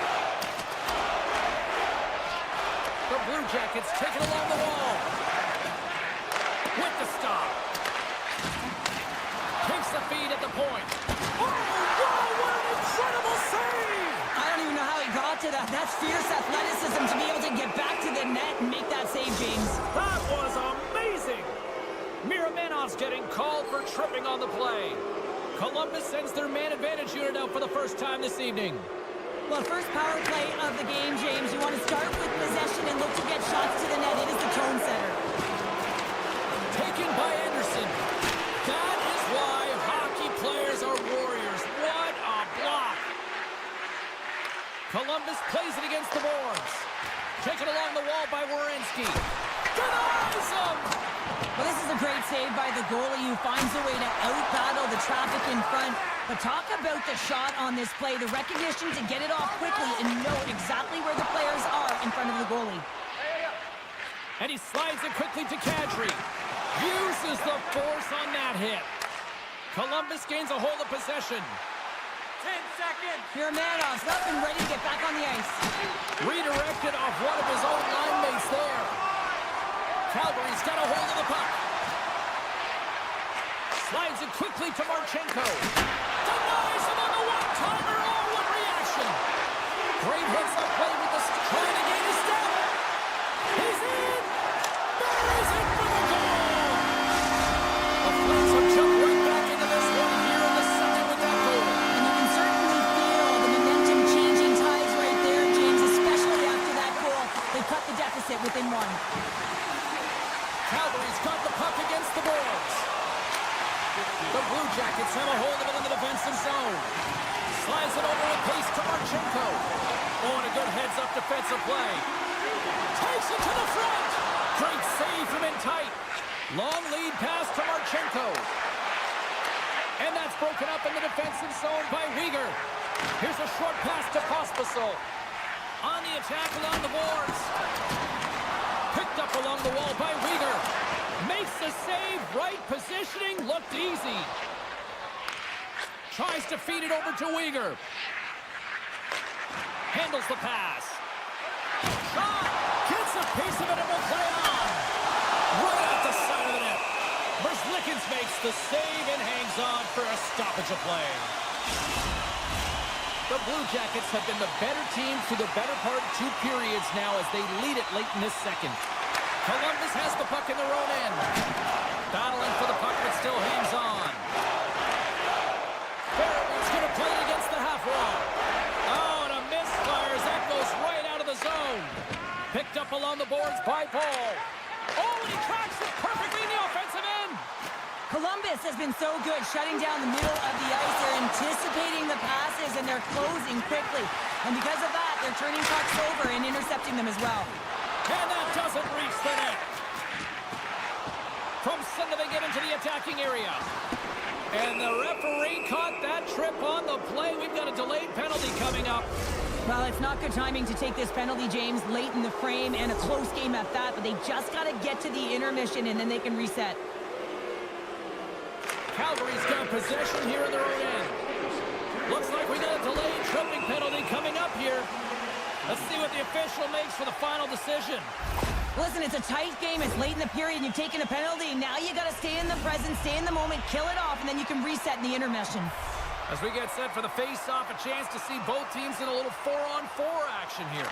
The Blue Jackets take it along the wall. With the stop. Takes the feed at the point. Oh, wow, what an incredible save! I don't even know how he got to that. That's fierce athleticism to be able to get back to the net and make that save, James. That was amazing! Miramenov's getting called for tripping on the play. Columbus sends their man advantage unit out for the first time this evening. Well, first power play of the game, James. You want to start with possession and look to get shots to the net. It is the tone setter. Taken by Anderson. That is why hockey players are warriors. What a block! Columbus plays it against the boards. Taken along the wall by Werenski. Denies him! Well, this is a great save by the goalie who finds a way to out-battle the traffic in front. But talk about the shot on this play, the recognition to get it off quickly and know exactly where the players are in front of the goalie. And he slides it quickly to Kadri. Uses the force on that hit. Columbus gains a hold of possession. 10 seconds. Miramenov's up and ready to get back on the ice. Redirected off one of his own line mates there. Calgary's got a hold of the puck. Slides it quickly to Marchenko. Denies him on the one-timer. Oh, what reaction. Great hits up play with the trying to gain a step. He's in. Buries it for the goal. The Flames have jumped right back into this one here in the second with that goal. And you can certainly feel the momentum-changing ties right there, James, especially after that goal. They cut the deficit within 1. Calgary's got the puck against the boards. The Blue Jackets have a hold of it in the defensive zone. Slides it over with pace to Marchenko. Oh, and a good heads-up defensive play. Takes it to the front. Great save from in tight. Long lead pass to Marchenko. And that's broken up in the defensive zone by Uyghur. Here's a short pass to Pospisil. On the attack along the boards. Picked up along the wall by Uyghur. Makes the save. Right positioning. Looked easy. Tries to feed it over to Uyghur. Handles the pass. Shot. Gets a piece of it and will play on. Right at the side of the net. Merzlikins makes the save and hangs on for a stoppage of play. The Blue Jackets have been the better team through the better part of 2 periods now as they lead it late in this second. Columbus has the puck in their own end. Battling for the puck, but still hangs on. has been so good, shutting down the middle of the ice. They're anticipating the passes, and they're closing quickly. And because of that, they're turning pucks over and intercepting them as well. And that doesn't reach the net. From center, they get into the attacking area. And the referee caught that trip on the play. We've got a delayed penalty coming up. Well, it's not good timing to take this penalty, James, late in the frame, and a close game at that, but they just got to get to the intermission, and then they can reset. Calgary's got possession here in their own end. Looks like we got a delayed tripping penalty coming up here. Let's see what the official makes for the final decision. Listen, it's a tight game. It's late in the period. You've taken a penalty. Now you got to stay in the present, stay in the moment, kill it off, and then you can reset in the intermission. As we get set for the face-off, a chance to see both teams in a little 4-on-4 action here.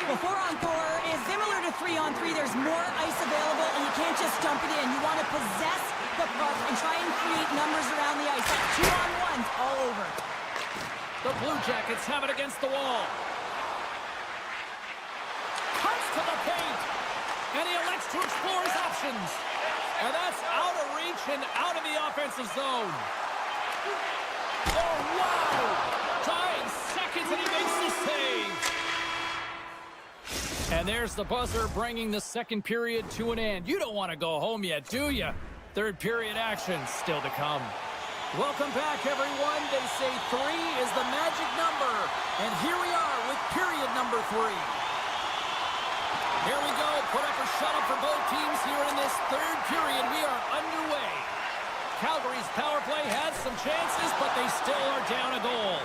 Well, 4-on-4 is similar to 3-on-3. There's more ice available, and you can't just dump it in. You want to possess the puck and try and create numbers around the ice. That's 2-on-1s all over. The Blue Jackets have it against the wall. Comes to the paint, and he elects to explore his options. And that's out of reach and out of the offensive zone. Oh, wow! Dying seconds, and he makes the save. And there's the buzzer, bringing the second period to an end. You don't want to go home yet, do you? Third period action still to come. Welcome back, everyone. They say 3 is the magic number. And here we are with period number 3. Here we go. Put up or shut up for both teams here in this third period. We are underway. Calgary's power play had some chances, but they still are down a goal.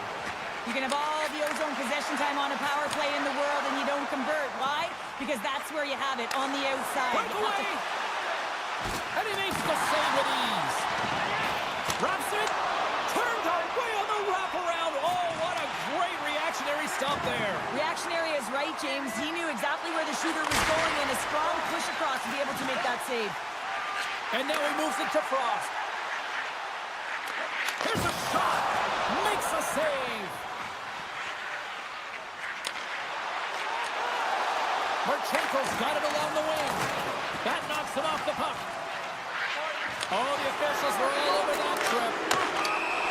You can have all the ozone possession time on a power play in the world, and you don't convert. Why? Because that's where you have it, on the outside. Breakaway! And he makes the save with ease. Wraps it. Turned away on the wraparound. Oh, what a great reactionary stop there. Reactionary is right, James. He knew exactly where the shooter was going, and a strong push across to be able to make that save. And now he moves it to Frost. Here's a shot. Makes a save. Marchenko's got it along the wing. That knocks him off the puck. Oh, the officials were all over that trip.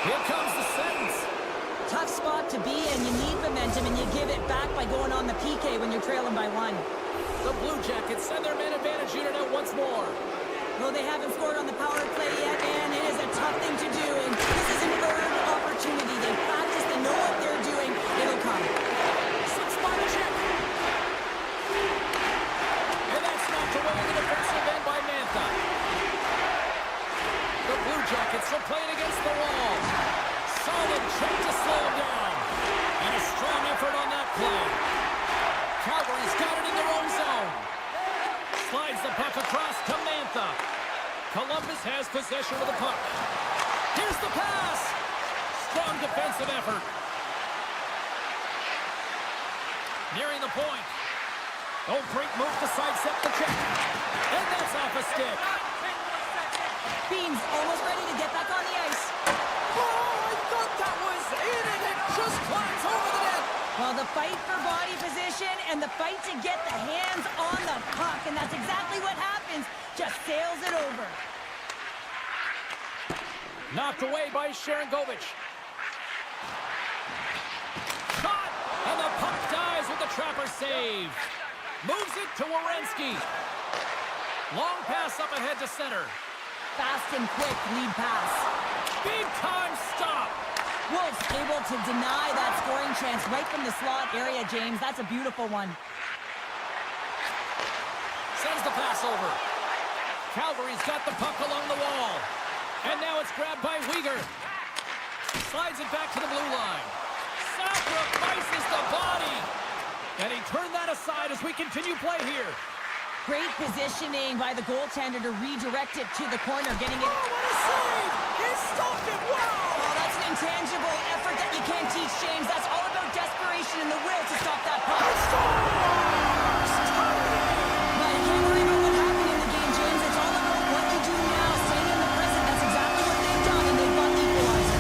Here comes the sentence. Tough spot to be in. You need momentum, and you give it back by going on the PK when you're trailing by 1. The Blue Jackets send their man advantage unit out once more. Though they haven't scored on the power play yet, and it is a tough thing to do, and this is an earned opportunity. They practice, they know what they're doing. It'll come. 6-spot check. And that's knocked away in the defensive end by Mantha. The Blue Jackets are playing against the wall. Solid check to slow him down. And a strong effort on that play. Calgary's got it in their own zone. Slides the puck across to Mantha. Columbus has possession of the puck. Here's the pass. Strong defensive effort. Nearing the point. Oh, great move to sidestep the check. And that's off a stick. Beans almost ready to get back on the ice. Oh, I thought that was in, and it just climbs over the net. Well, the fight for body position and the fight to get the hands on the puck, and that's exactly what happens. Just sails it over. Knocked away by Sharangovich. Shot, and the puck dies with the trapper save. Moves it to Werenski. Long pass up ahead to center. Fast and quick lead pass. Big time stop. Wolves able to deny that scoring chance right from the slot area, James. That's a beautiful one. Sends the pass over. Calgary's got the puck along the wall. And now it's grabbed by Weegar. Slides it back to the blue line. Sacrifices the body. And he turned that aside as we continue play here. Great positioning by the goaltender to redirect it to the corner, getting it. Oh, what a save! He stopped it! Wow! Oh, that's an intangible effort that you can't teach, James. That's all about desperation and the will to stop that puck. But you can't worry about what happened in the game, James. It's all about what you do now, staying in the present. That's exactly what they've done, and they've got the equalizer.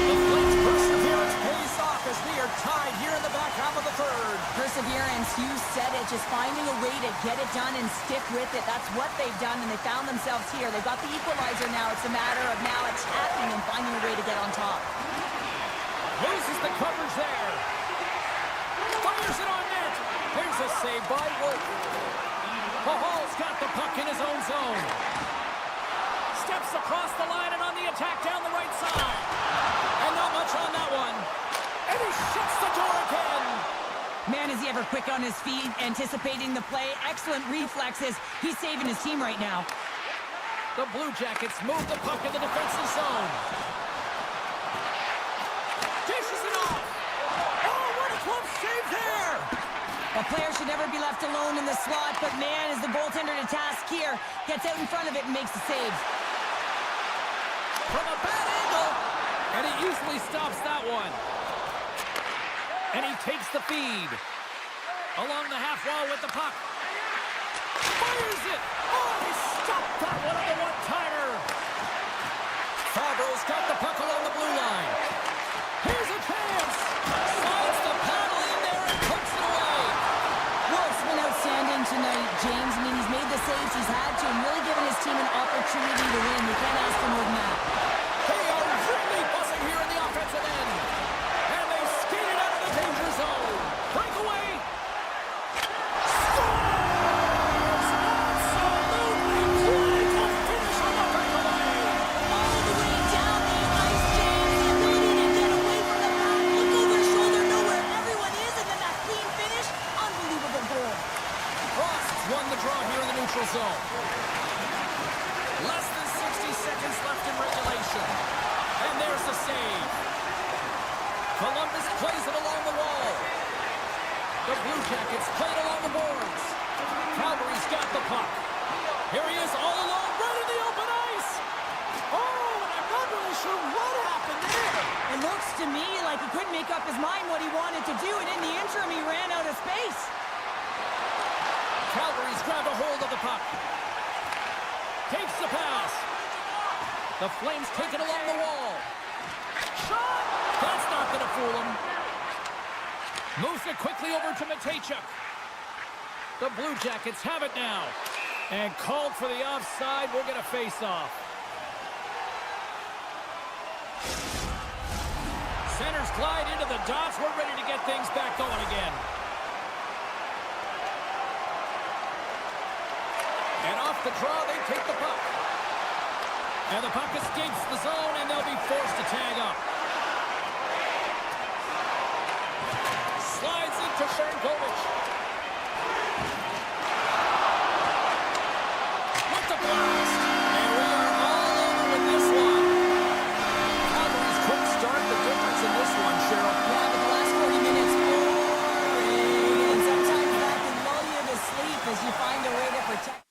The Flames' perseverance pays off as we are tied here in the back half of the third. Perseverance, you said it. Just finding a way to get it done and stick with it. That's what they've done, and they found themselves here. They've got the equalizer now. It's a matter of now attacking and finding a way to get on top. Loses the coverage there. Fires it on net. Here's a save by Wolf. Hall's got the puck in his own zone. Steps across the line and on the attack down the right side. And not much on that one. And he shuts the door again. Man, is he ever quick on his feet, anticipating the play. Excellent reflexes. He's saving his team right now. The Blue Jackets move the puck in the defensive zone. Dishes it off. Oh, what a close save there. A player should never be left alone in the slot, but man, is the goaltender to task here. Gets out in front of it and makes the save. From a bad angle. And he easily stops that one. And he takes the feed. Along the half wall with the puck. Fires it. Oh, he stopped that one on the one-timer. Fabro's got the puck along the blue line. Here's a chance. Slides the paddle in there and puts it away. Wolf's been outstanding tonight, James. I mean, he's made the saves he's had to and really given his team an opportunity to win. You can't ask for more than that. They are really buzzing here in the offensive end. And they skated out of the danger zone. Breakaway. Scores! Absolutely beautiful finish on the breakaway. All the way down the ice, James. The ability to get away from the puck, look over his shoulder, know where everyone is, and then that clean finish. Unbelievable goal. Frost won the draw here in the neutral zone. Less than 60 seconds left in regulation. And there's the save. Columbus plays it along the wall. The Blue Jackets play it along the boards. Calgary's got the puck. Here he is all alone, right in the open ice. Oh, and I'm not really sure what happened there. It looks to me like he couldn't make up his mind what he wanted to do, and in the interim, he ran out of space. Calgary's grabbed a hold of the puck. Takes the pass. The Flames take it along the wall. Shot! That's not going to fool him. Moves it quickly over to Matejchuk. The Blue Jackets have it now. And called for the offside. We'll get a face-off. Centers glide into the dots. We're ready to get things back going again. And off the draw, they take the puck. And the puck escapes the zone, and they'll be forced to tag up. Slides into Sharangovich. With the blast. And we are all over with this one. Calgary's quick start, the difference in this one, Cheryl. Yeah, but the last 40 minutes, boring. And sometimes that can lull you to sleep as you find a way to protect.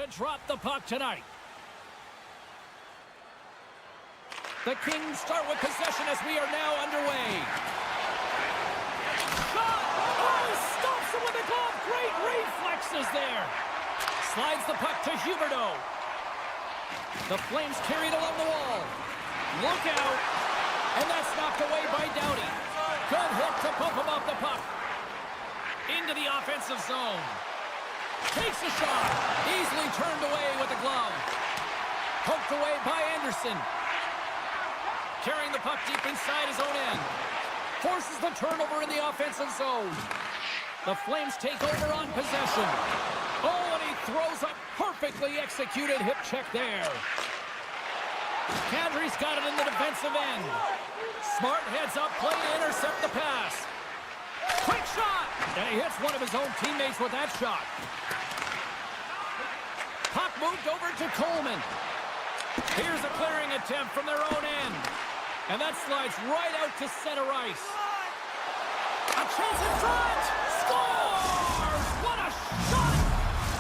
to drop the puck tonight. The Kings start with possession as we are now underway. Shot! Oh, he stops him with a glove. Great reflexes there. Slides the puck to Huberdeau. The Flames carry it along the wall. Look out. And that's knocked away by Doughty. Good hit to pump him off the puck. Into the offensive zone. Takes a shot. Easily turned away with the glove. Poked away by Anderson. Carrying the puck deep inside his own end. Forces the turnover in the offensive zone. The Flames take over on possession. Oh, and he throws a perfectly executed hip check there. Kadri's got it in the defensive end. Smart heads up play to intercept the pass. Quick shot! And he hits one of his own teammates with that shot. Puck moved over to Coleman. Here's a clearing attempt from their own end. And that slides right out to center ice. A chance in front! Scores! What a shot!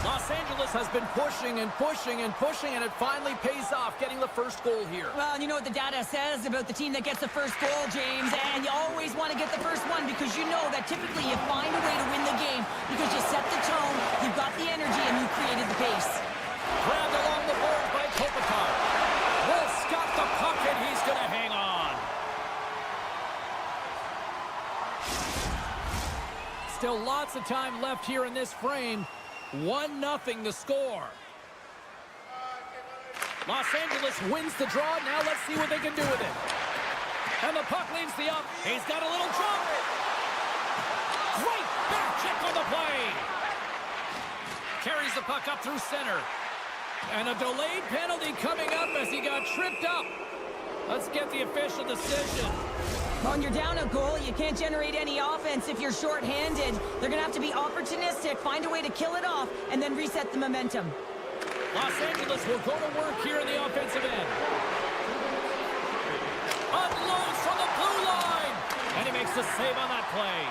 Los Angeles has been pushing and pushing and pushing, and it finally pays off, getting the first goal here. Well, you know what the data says about the team that gets the first goal, James, and you always want to get the first one because you know that typically you find a way to win the game because you set the tone, you've got the energy, and you created the pace. Grabbed along the board by Kopitar. Wolf's got the puck, and he's going to hang on. Still lots of time left here in this frame. 1-0 the score. Los Angeles wins the draw. Now let's see what they can do with it. And the puck leaves the up. He's got a little jump. Great back check on the play. Carries the puck up through center. And a delayed penalty coming up as he got tripped up. Let's get the official decision. When you're down a goal, you can't generate any offense if you're shorthanded. They're going to have to be opportunistic, find a way to kill it off, and then reset the momentum. Los Angeles will go to work here in the offensive end. Unloads from the blue line. And he makes the save on that play.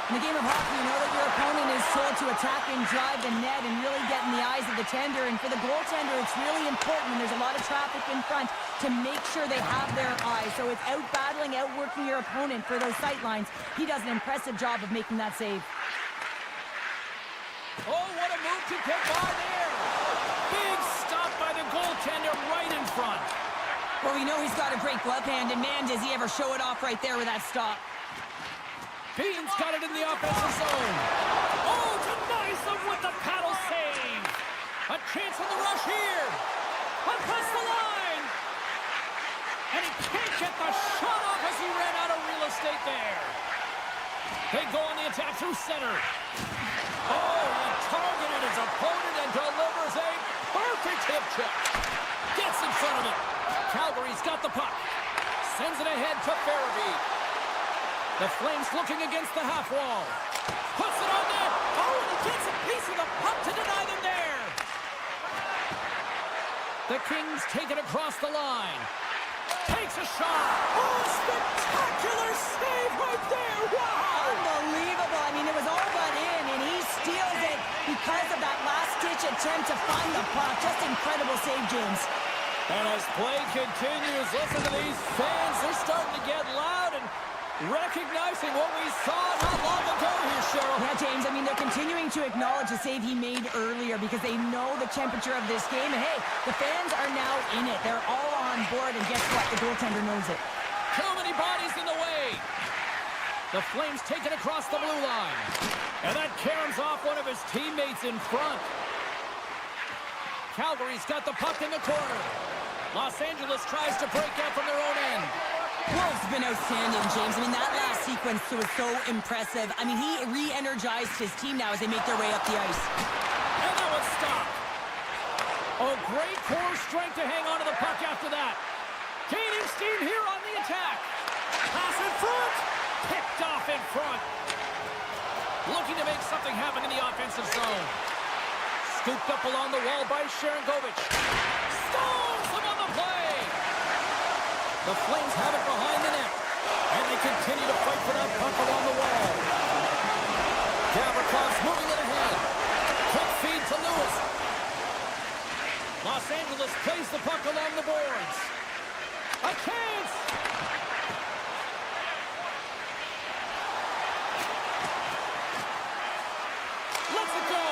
In the game of hockey, you know that your opponent is told to attack and drive the net and really get in the eyes of the tender. And for the goaltender, it's really important when there's a lot of traffic in front to make sure they have their eyes. So it's out-battling, outworking your opponent for those sight lines. He does an impressive job of making that save. Oh, what a move to get by there. Big stop by the goaltender right in front. Well, we know he's got a great glove hand, and man, does he ever show it off right there with that stop. Bean's got it in the offensive zone. Oh, denies them with the paddle save. A chance on the rush here. Across the line. And he can't get the shot off as he ran out of real estate there. They go on the attack through center. Oh, he targeted his opponent and delivers a perfect hip check. Gets in front of it. Calgary's got the puck. Sends it ahead to Farabee. The Flames looking against the half wall. Puts it on net. Oh, and he gets a piece of the puck to deny them there. The Kings take it across the line. Takes a shot. Oh, spectacular save right there. Wow. Unbelievable. I mean, it was all but in, and he steals it because of that last-ditch attempt to find the puck. Just incredible save, James. And as play continues, listen to these fans. They're starting to get loud and recognizing what we saw not long ago here, Cheryl. Yeah, James, I mean, they're continuing to acknowledge the save he made earlier because they know the temperature of this game. And, hey, the fans are now in it. They're all on board, and guess what? The goaltender knows it. Too many bodies in the way. The Flames take it across the blue line. And that caroms off one of his teammates in front. Calgary's got the puck in the corner. Los Angeles tries to break out from their own end. Wolf's been outstanding, James. I mean, that last sequence was so impressive. I mean, he re-energized his team now as they make their way up the ice. And that was stopped. Oh, great core strength to hang on to the puck after that. Gaining steam here on the attack. Pass in front. Picked off in front. Looking to make something happen in the offensive zone. Scooped up along the wall by Sharangovich. Stones him on the play. The Flames have it behind the net. And they continue to fight for that puck along the wall. Gavrikov moving it ahead. Quick feed to Lewis. Los Angeles plays the puck along the boards. A chance! Let's it go!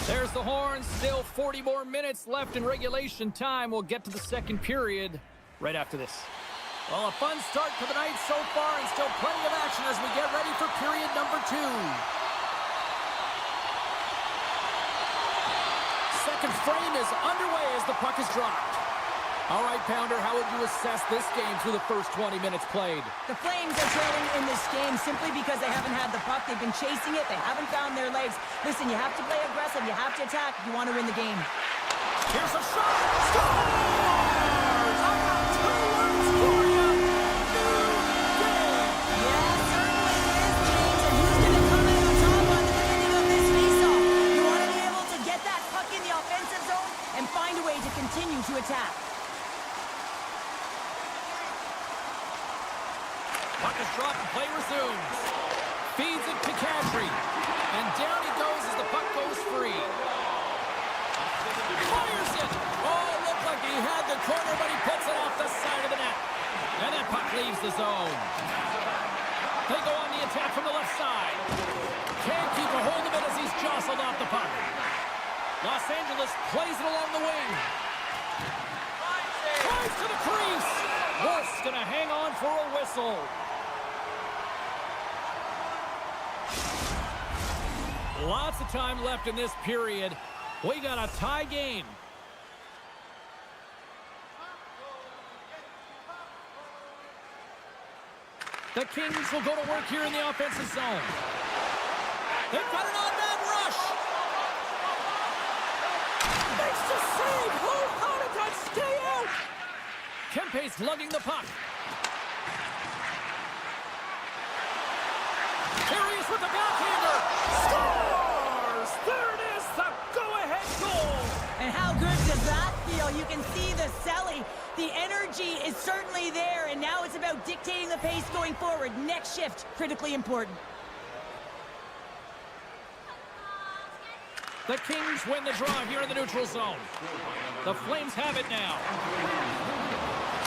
There's the horn. Still 40 more minutes left in regulation time. We'll get to the second period right after this. Well, a fun start to the night so far, and still plenty of action as we get ready for period number 2. Second frame is underway as the puck is dropped. All right, Pounder, how would you assess this game through the first 20 minutes played? The Flames are trailing in this game simply because they haven't had the puck. They've been chasing it. They haven't found their legs. Listen, you have to play aggressive. You have to attack if you want to win the game. Here's a shot. Scores! I've got 2 words for you. Yeah, certainly is, James. And who's going to come out on top on the beginning of this faceoff? You want to be able to get that puck in the offensive zone and find a way to continue to attack. Puck is dropped and play resumes. Feeds it to Calgary. And down he goes as the puck goes free. Fires it. Oh, looked like he had the corner, but he puts it off the side of the net. And that puck leaves the zone. They go on the attack from the left side. Can't keep a hold of it as he's jostled off the puck. Los Angeles plays it along the wing. Drives to the crease. Wolf's going to hang on for a whistle. Lots of time left in this period. We got a tie game. The Kings will go to work here in the offensive zone. They've got an on-man rush. Makes the save. How did that stay out? Kempe's lugging the puck. Here he is with the backhander. Scores! There it is, the go-ahead goal. And how good does that feel? You can see the Selly. The energy is certainly there, and now it's about dictating the pace going forward. Next shift, critically important. The Kings win the draw here in the neutral zone. The Flames have it now.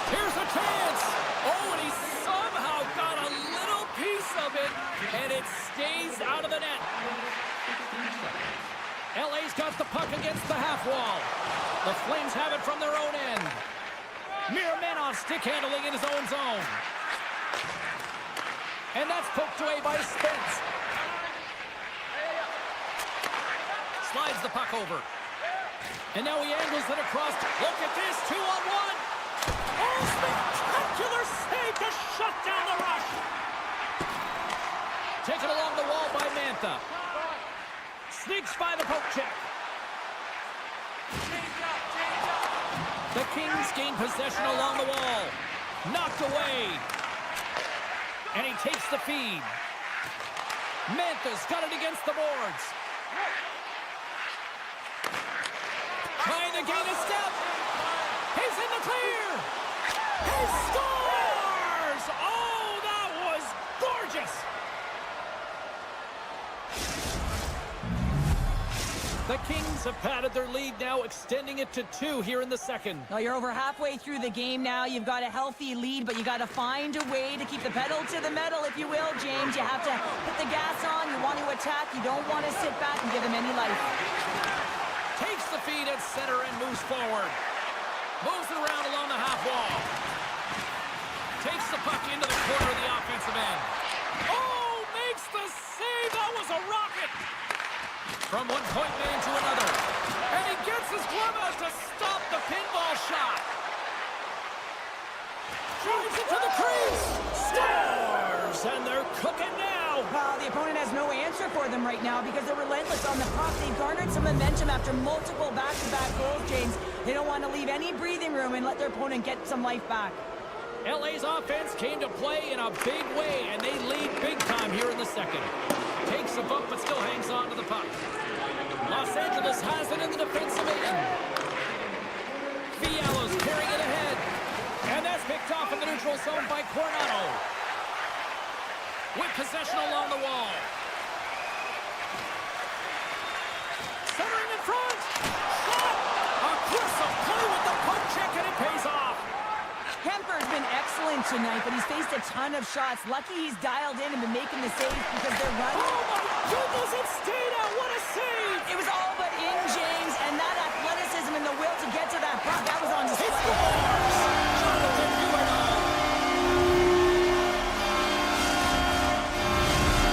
Here's a chance. Oh, and he somehow got a little piece of it, and it stays out of the net. LA's got the puck against the half wall. The Flames have it from their own end. Miramanov stick handling in his own zone. And that's poked away by Spence. Slides the puck over. And now he angles it across. Look at this, 2-on-1. Oh, spectacular save to shut down the rush. Taken along the wall by Mantha. Sneaks by the poke check. The Kings gain possession along the wall. Knocked away. And he takes the feed. Mantha's got it against the boards. Trying to gain a step. He's in the clear. He scores! Oh, that was gorgeous. The Kings have padded their lead now, extending it to 2 here in the second. Well, you're over halfway through the game now. You've got a healthy lead, but you got to find a way to keep the pedal to the metal, if you will, James. You have to put the gas on. You want to attack. You don't want to sit back and give them any life. Takes the feed at center and moves forward. Moves it around along the half wall. Takes the puck into the corner of the offensive end. Oh, makes the save. That was a rocket. From one point man to another. And he gets his glove out to stop the pinball shot. Drives it to the crease. Scores! And they're cooking now. Well, the opponent has no answer for them right now because they're relentless on the puck. They've garnered some momentum after multiple back-to-back goals, James. They don't want to leave any breathing room and let their opponent get some life back. LA's offense came to play in a big way, and they lead big time here in the second. Takes a bump, but still hangs on to the puck. Los Angeles has it in the defensive end. Fialo's carrying it ahead. And that's picked off in the neutral zone by Coronado. With possession along the wall. Centering in front. been excellent tonight, but he's faced a ton of shots. Lucky he's dialed in and been making the saves because they're running. Oh, my goodness, it stayed out. What a save. It was all but in, James, and that athleticism and the will to get to that puck, that was on display. Jonathan, you are on.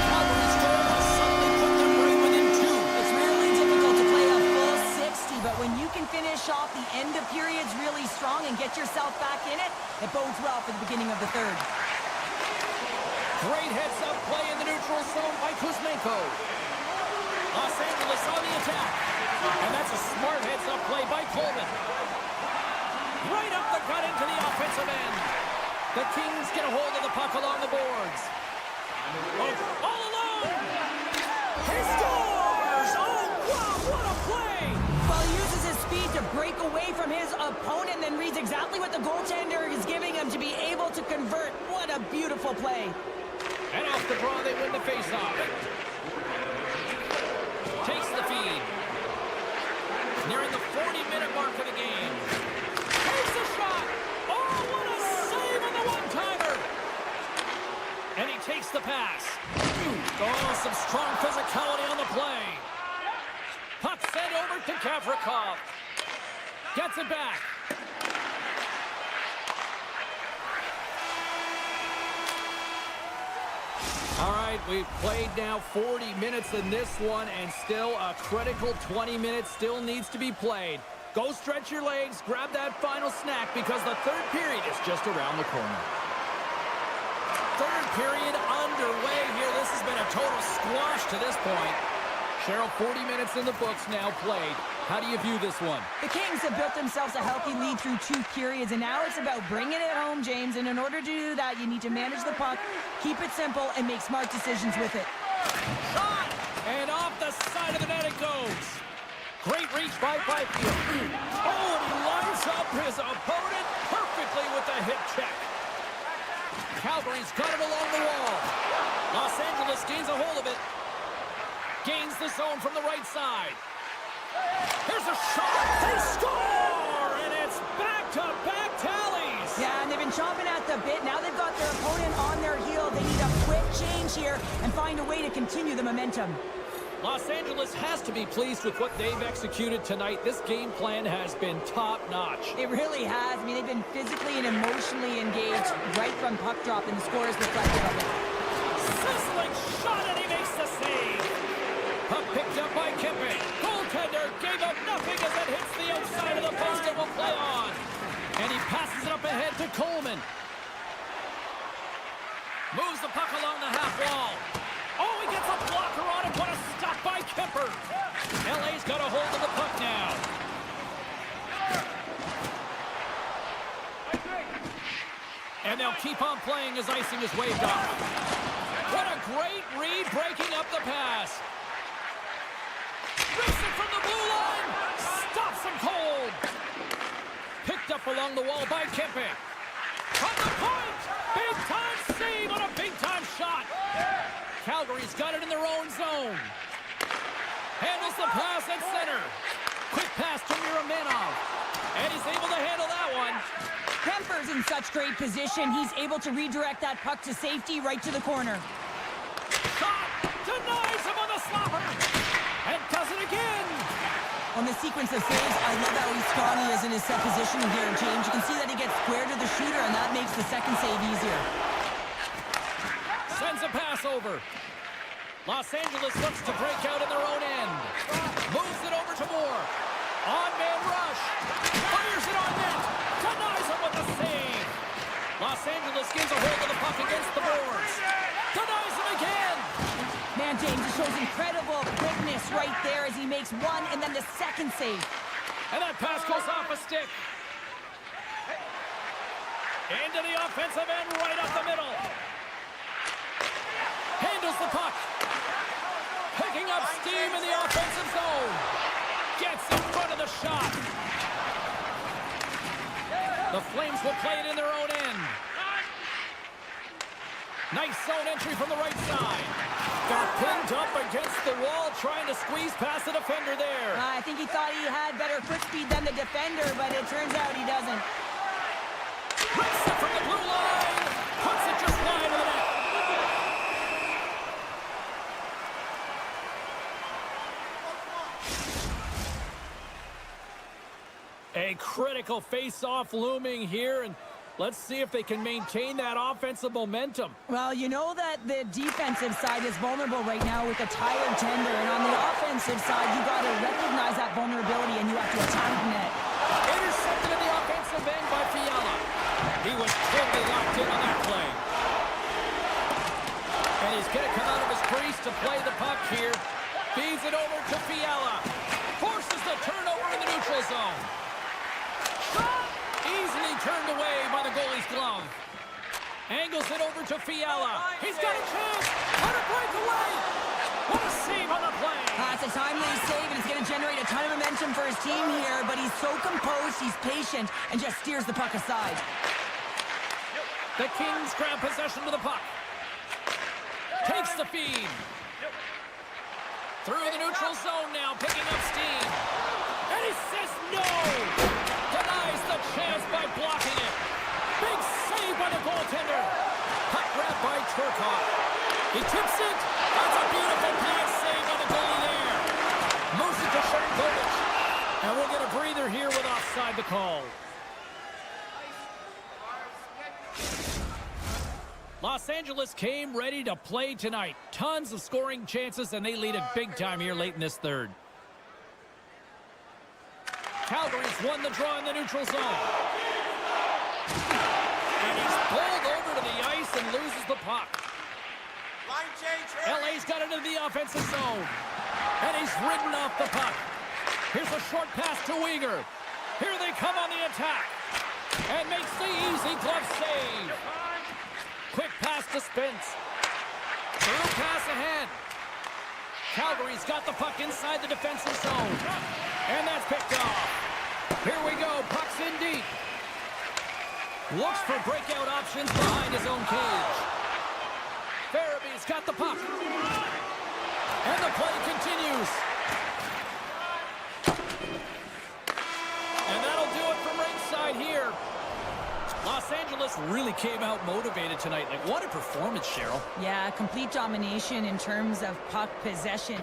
Calgary's goal has suddenly put them right within 2. It's really difficult to play a full 60, but when you can finish off the end of periods really strong and get yourself back in it, it bodes well for the beginning of the third. Great heads-up play in the neutral zone by Kuzmenko. Los Angeles on the attack. And that's a smart heads-up play by Coleman. Right up the gut into the offensive end. The Kings get a hold of the puck along the boards. Oh, all alone! He scores! Oh, wow, what a play! Well, he uses his speed to break away from his opponent, then reads exactly what the goaltender is giving him to be able to convert. What a beautiful play. And off the draw, they win the faceoff. Takes the feed. Nearing the 40-minute mark of the game. Takes the shot. Oh, what a save on the one-timer. And he takes the pass. Oh, some strong physicality on the play. Puck sent over to Gavrikov. Gets it back. All right, we've played now 40 minutes in this one, and still a critical 20 minutes still needs to be played. Go stretch your legs, grab that final snack, because the third period is just around the corner. Third period underway here. This has been a total squash to this point. Cheryl, 40 minutes in the books now played. How do you view this one? The Kings have built themselves a healthy lead through 2 periods, and now it's about bringing it home, James. And in order to do that, you need to manage the puck, keep it simple, and make smart decisions with it. Shot! And off the side of the net it goes. Great reach by Byfield. Oh, and he lines up his opponent perfectly with the hip check. Calgary's got it along the wall. Los Angeles gains a hold of it. Gains the zone from the right side. Here's a shot. They score! And it's back-to-back tallies. Yeah, and they've been chomping at the bit. Now they've got their opponent on their heel. They need a quick change here and find a way to continue the momentum. Los Angeles has to be pleased with what they've executed tonight. This game plan has been top-notch. It really has. I mean, they've been physically and emotionally engaged right from puck drop, and the score is reflective of it. Sizzling shot, and he makes the save. Puck picked up by Kimping. Goaltender gave up nothing as it hits the outside of the post and will play on. And he passes it up ahead to Coleman. Moves the puck along the half wall. Oh, he gets a blocker on it. What a stop by Kemper. LA's got a hold of the puck now. And they'll keep on playing as icing is waved off. What a great read, breaking up the pass. Rips it from the blue line. Stops him cold. Picked up along the wall by Kempe. From the point. Big-time save on a big-time shot. Calgary's got it in their own zone. Handles the pass at center. Quick pass to Miromanov. And he's able to handle that one. Kemper's in such great position. He's able to redirect that puck to safety right to the corner. Shot. Denies him on the slapper. And does it again. On the sequence of saves, I love how strong he is in his set positioning here, James. You can see that he gets square to the shooter, and that makes the second save easier. Sends a pass over. Los Angeles looks to break out in their own end. Moves it over to Moore. On-man rush. Fires it on net. Denies him with the save. Los Angeles gives a hold of the puck against the boards. Denies him again. Man, James, it shows incredible quickness right there as he makes one and then the second save. And that pass goes off a stick. Into the offensive end, right up the middle. Handles the puck. Picking up steam in the offensive zone. Gets in front of the shot. The Flames will play it in their own end. Nice zone entry from the right side. Got pinned up against the wall, trying to squeeze past the defender there. I think he thought he had better foot speed than the defender, but it turns out he doesn't. Rips it from the blue critical face-off looming here, and let's see if they can maintain that offensive momentum. Well, you know that the defensive side is vulnerable right now with a tired tender, and on the offensive side, you got to recognize that vulnerability and you have to attack the net. Intercepted in the offensive end by Fiala. He was totally locked in on that play. And he's going to come out of his crease to play the puck here. Feeds it over to Fiala. Forces the turnover in the neutral zone. Shot! Easily turned away by the goalie's glove. Angles it over to Fiala. He's got a chance. What a breakaway! What a save on the play! It's a timely save, and it's going to generate a ton of momentum for his team here, but he's so composed, he's patient, and just steers the puck aside. The Kings grab possession of the puck. Takes the feed. Through the neutral zone now, picking up steam. And he says no! Denies the chance by blocking it. Big save by the goaltender. Puck grabbed by Turcotte. He tips it. That's a beautiful pass save by the goalie there. Moves it to Sherkovich. And we'll get a breather here with offside the call. Los Angeles came ready to play tonight. Tons of scoring chances, and they lead it big time here late in this third. Calgary's won the draw in the neutral zone. And he's pulled over to the ice and loses the puck. Line change, LA's got it into the offensive zone. And he's ridden off the puck. Here's a short pass to Weegar. Here they come on the attack. And makes the easy glove save. Quick pass to Spence. Through pass ahead. Calgary's got the puck inside the defensive zone. And that's picked off. Here we go. Puck's in deep. Looks for breakout options behind his own cage. Farabee's got the puck. And the play continues. And that'll do it from ringside here. Los Angeles really came out motivated tonight. Like, what a performance, Cheryl. Yeah, complete domination in terms of puck possession.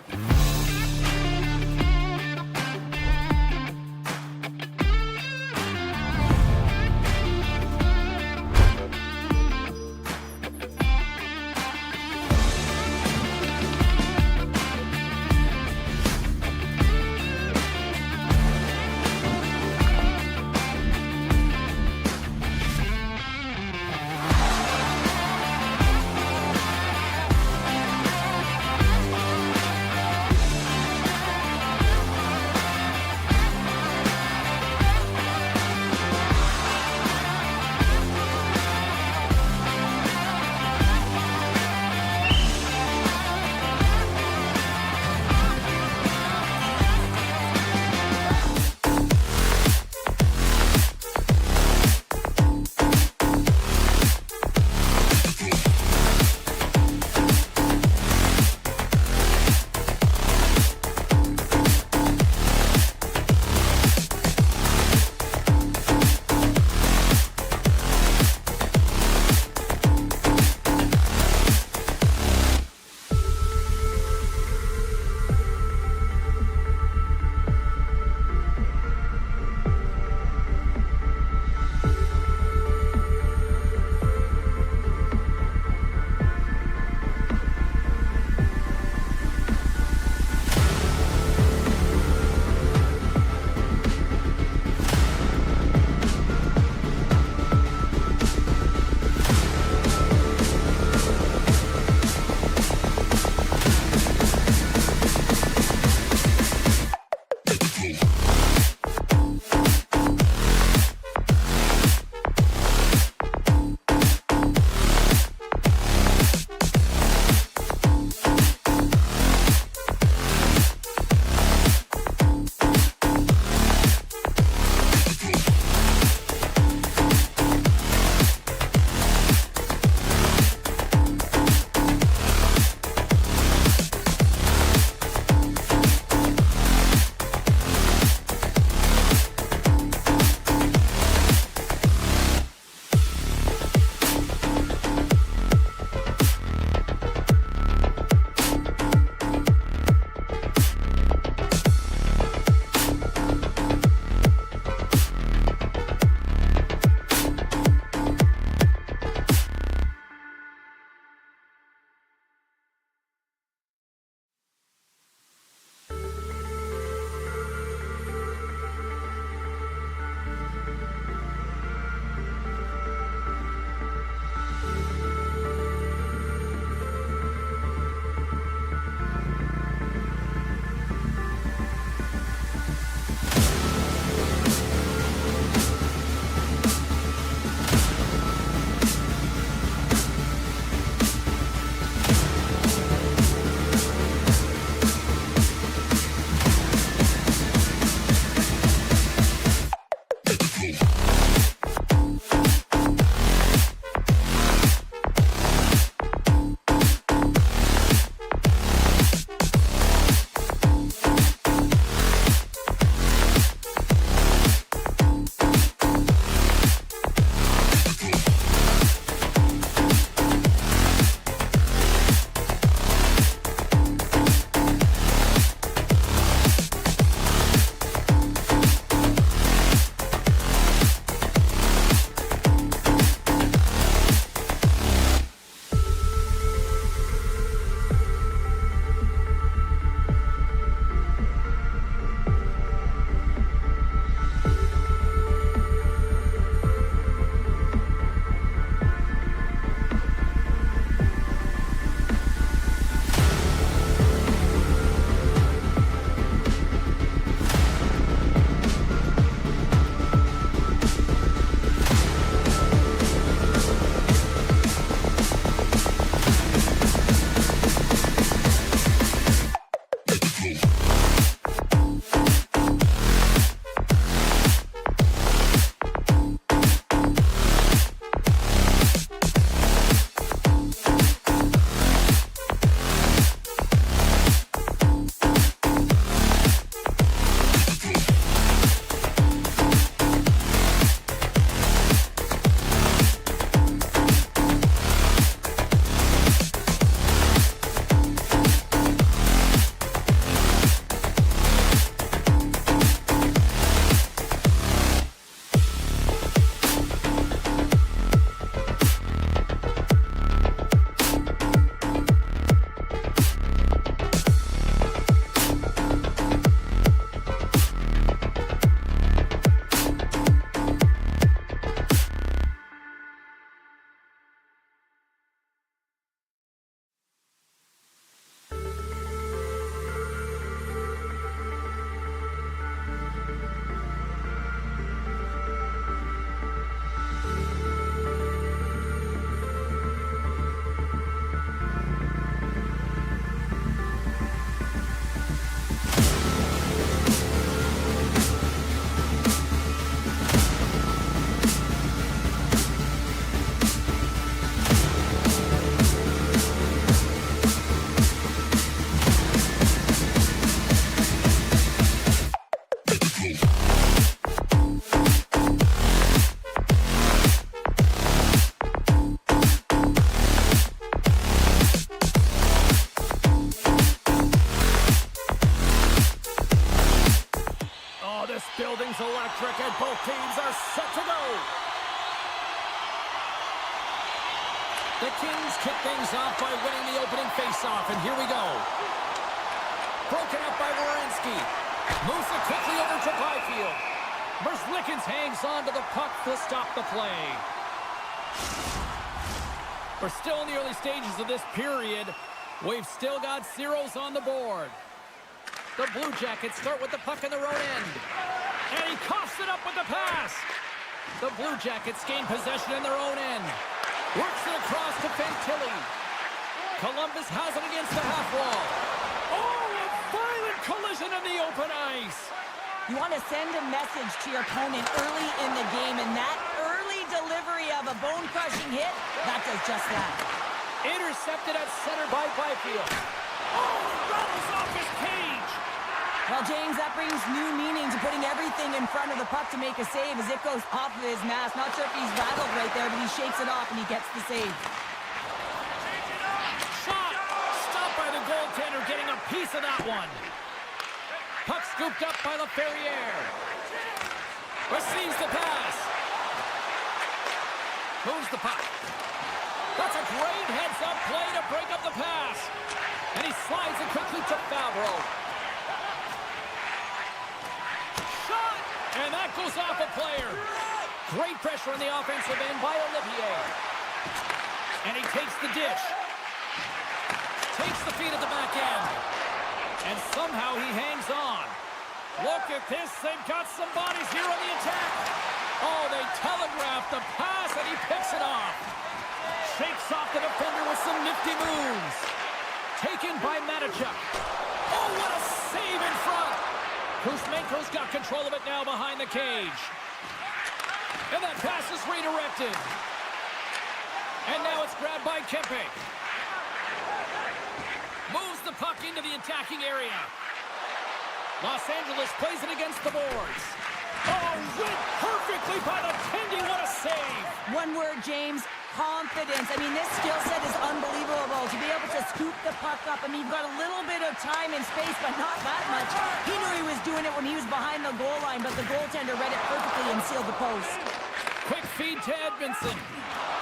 are set to go. The Kings kick things off by winning the opening faceoff, and here we go. Broken up by Werenski. Moves it quickly over to Byfield. Merzlikins hangs on to the puck to stop the play. We're still in the early stages of this period. We've still got zeros on the board. The Blue Jackets start with the puck in their own end. And he coughs it up with the pass. The Blue Jackets gain possession in their own end. Works it across to Fantilli. Columbus has it against the half wall. Oh, a violent collision in the open ice. You want to send a message to your opponent early in the game, and that early delivery of a bone-crushing hit, that does just that. Intercepted at center by Byfield. Oh, it rattles off his cage. Well, James, that brings new meaning to putting everything in front of the puck to make a save as it goes off of his mask. Not sure if he's rattled right there, but he shakes it off and he gets the save. Shot! Stopped by the goaltender, getting a piece of that one. Puck scooped up by LaFerriere. Receives the pass. Moves the puck. That's a great heads-up play to break up the pass. And he slides it quickly to Favreau. Shot! And that goes off a player. Great pressure on the offensive end by Olivier. And he takes the dish. Takes the feed at the back end. And somehow he hangs on. Look at this. They've got some bodies here on the attack. Oh, they telegraphed the pass, and he picks it off. Shakes off the defender with some nifty moves. Taken by Matichuk. Oh, what a save in front. Kuzmenko's got control of it now behind the cage. And that pass is redirected. And now it's grabbed by Kempe. Moves the puck into the attacking area. Los Angeles plays it against the boards. Oh, read perfectly by the Tendy. What a save. One word, James. Confidence. I mean, this skill set is unbelievable. To be able to scoop the puck up. I mean, you've got a little bit of time and space, but not that much. He knew he was doing it when he was behind the goal line, but the goaltender read it perfectly and sealed the post. Quick feed to Edmondson.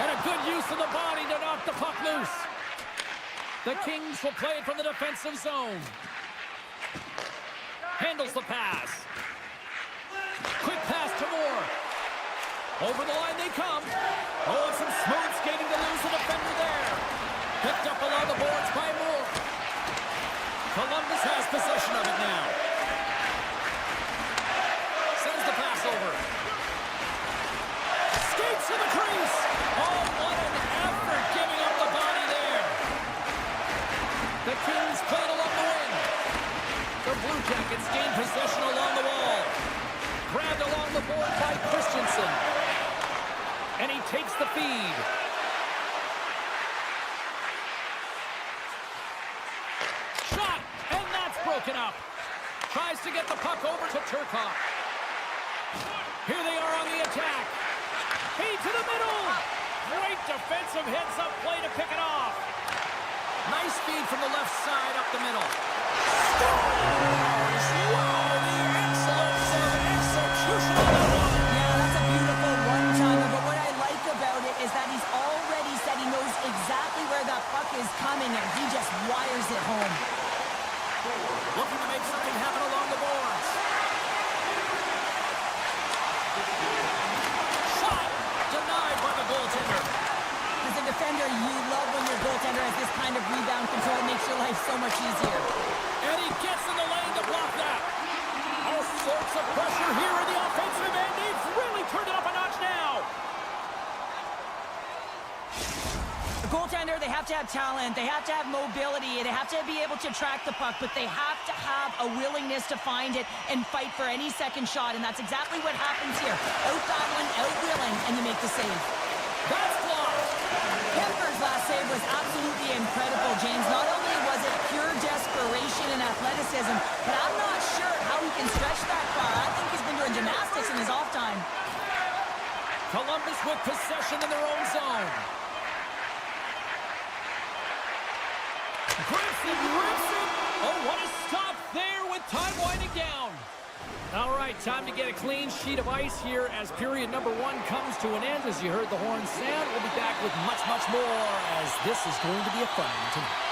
And a good use of the body to knock the puck loose. The Kings will play it from the defensive zone. Handles the pass. Quick pass to Moore. Over the line they come. Oh, some smooth skating to lose the defender there. Picked up along the boards by Moore. Columbus has possession of it now. Sends the pass over. Skates to the crease. Oh, what an effort giving up the body there. The Kings played along the wing. The Blue Jackets gain possession along the wall. Grabbed along the board by Christensen. And he takes the feed. Shot! And that's broken up. Tries to get the puck over to Turcotte. Here they are on the attack. Feed to the middle. Great defensive heads-up play to pick it off. Nice feed from the left side up the middle. Scores! Wow, the excellence of execution on that one. Yeah, that's a beautiful one-timer, but what I like about it is that he's already said he knows exactly where that puck is coming, and he just wires it home. Looking to make something happen along the boards. Shot! Denied by the goaltender. As a defender, you love when your goaltender has this kind of rebound control. It makes your life so much easier. And he gets in the lane to block that. All sorts of pressure here in the offensive end. They've really turned it up a notch now. The goaltender, they have to have talent. They have to have mobility. They have to be able to track the puck, but they have to have a willingness to find it and fight for any second shot, and that's exactly what happens here. Out-battling, out-willing, and you make the save. That's blocked. Kemper's last save was absolutely incredible, James. Not only was it pure desperation and athleticism, but I'm not sure how he can stretch that far. I think he's been doing gymnastics in his off time. Columbus with possession in their own zone. Griffin rips it. Oh, what a stop there with time winding down. All right, time to get a clean sheet of ice here as period number 1 comes to an end. As you heard the horn sound, we'll be back with much, much more as this is going to be a fun one tonight.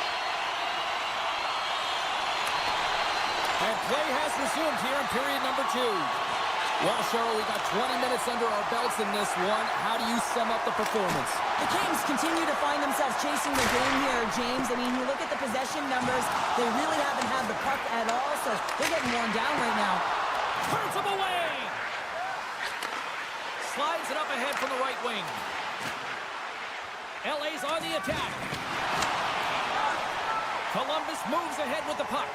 And play has resumed here in period number 2. Well, Cheryl, we got 20 minutes under our belts in this one. How do you sum up the performance? The Kings continue to find themselves chasing the game here, James. I mean, you look at the possession numbers, they really haven't had the puck at all, so they're getting worn down right now. Turns him away! Slides it up ahead from the right wing. LA's on the attack. Columbus moves ahead with the puck.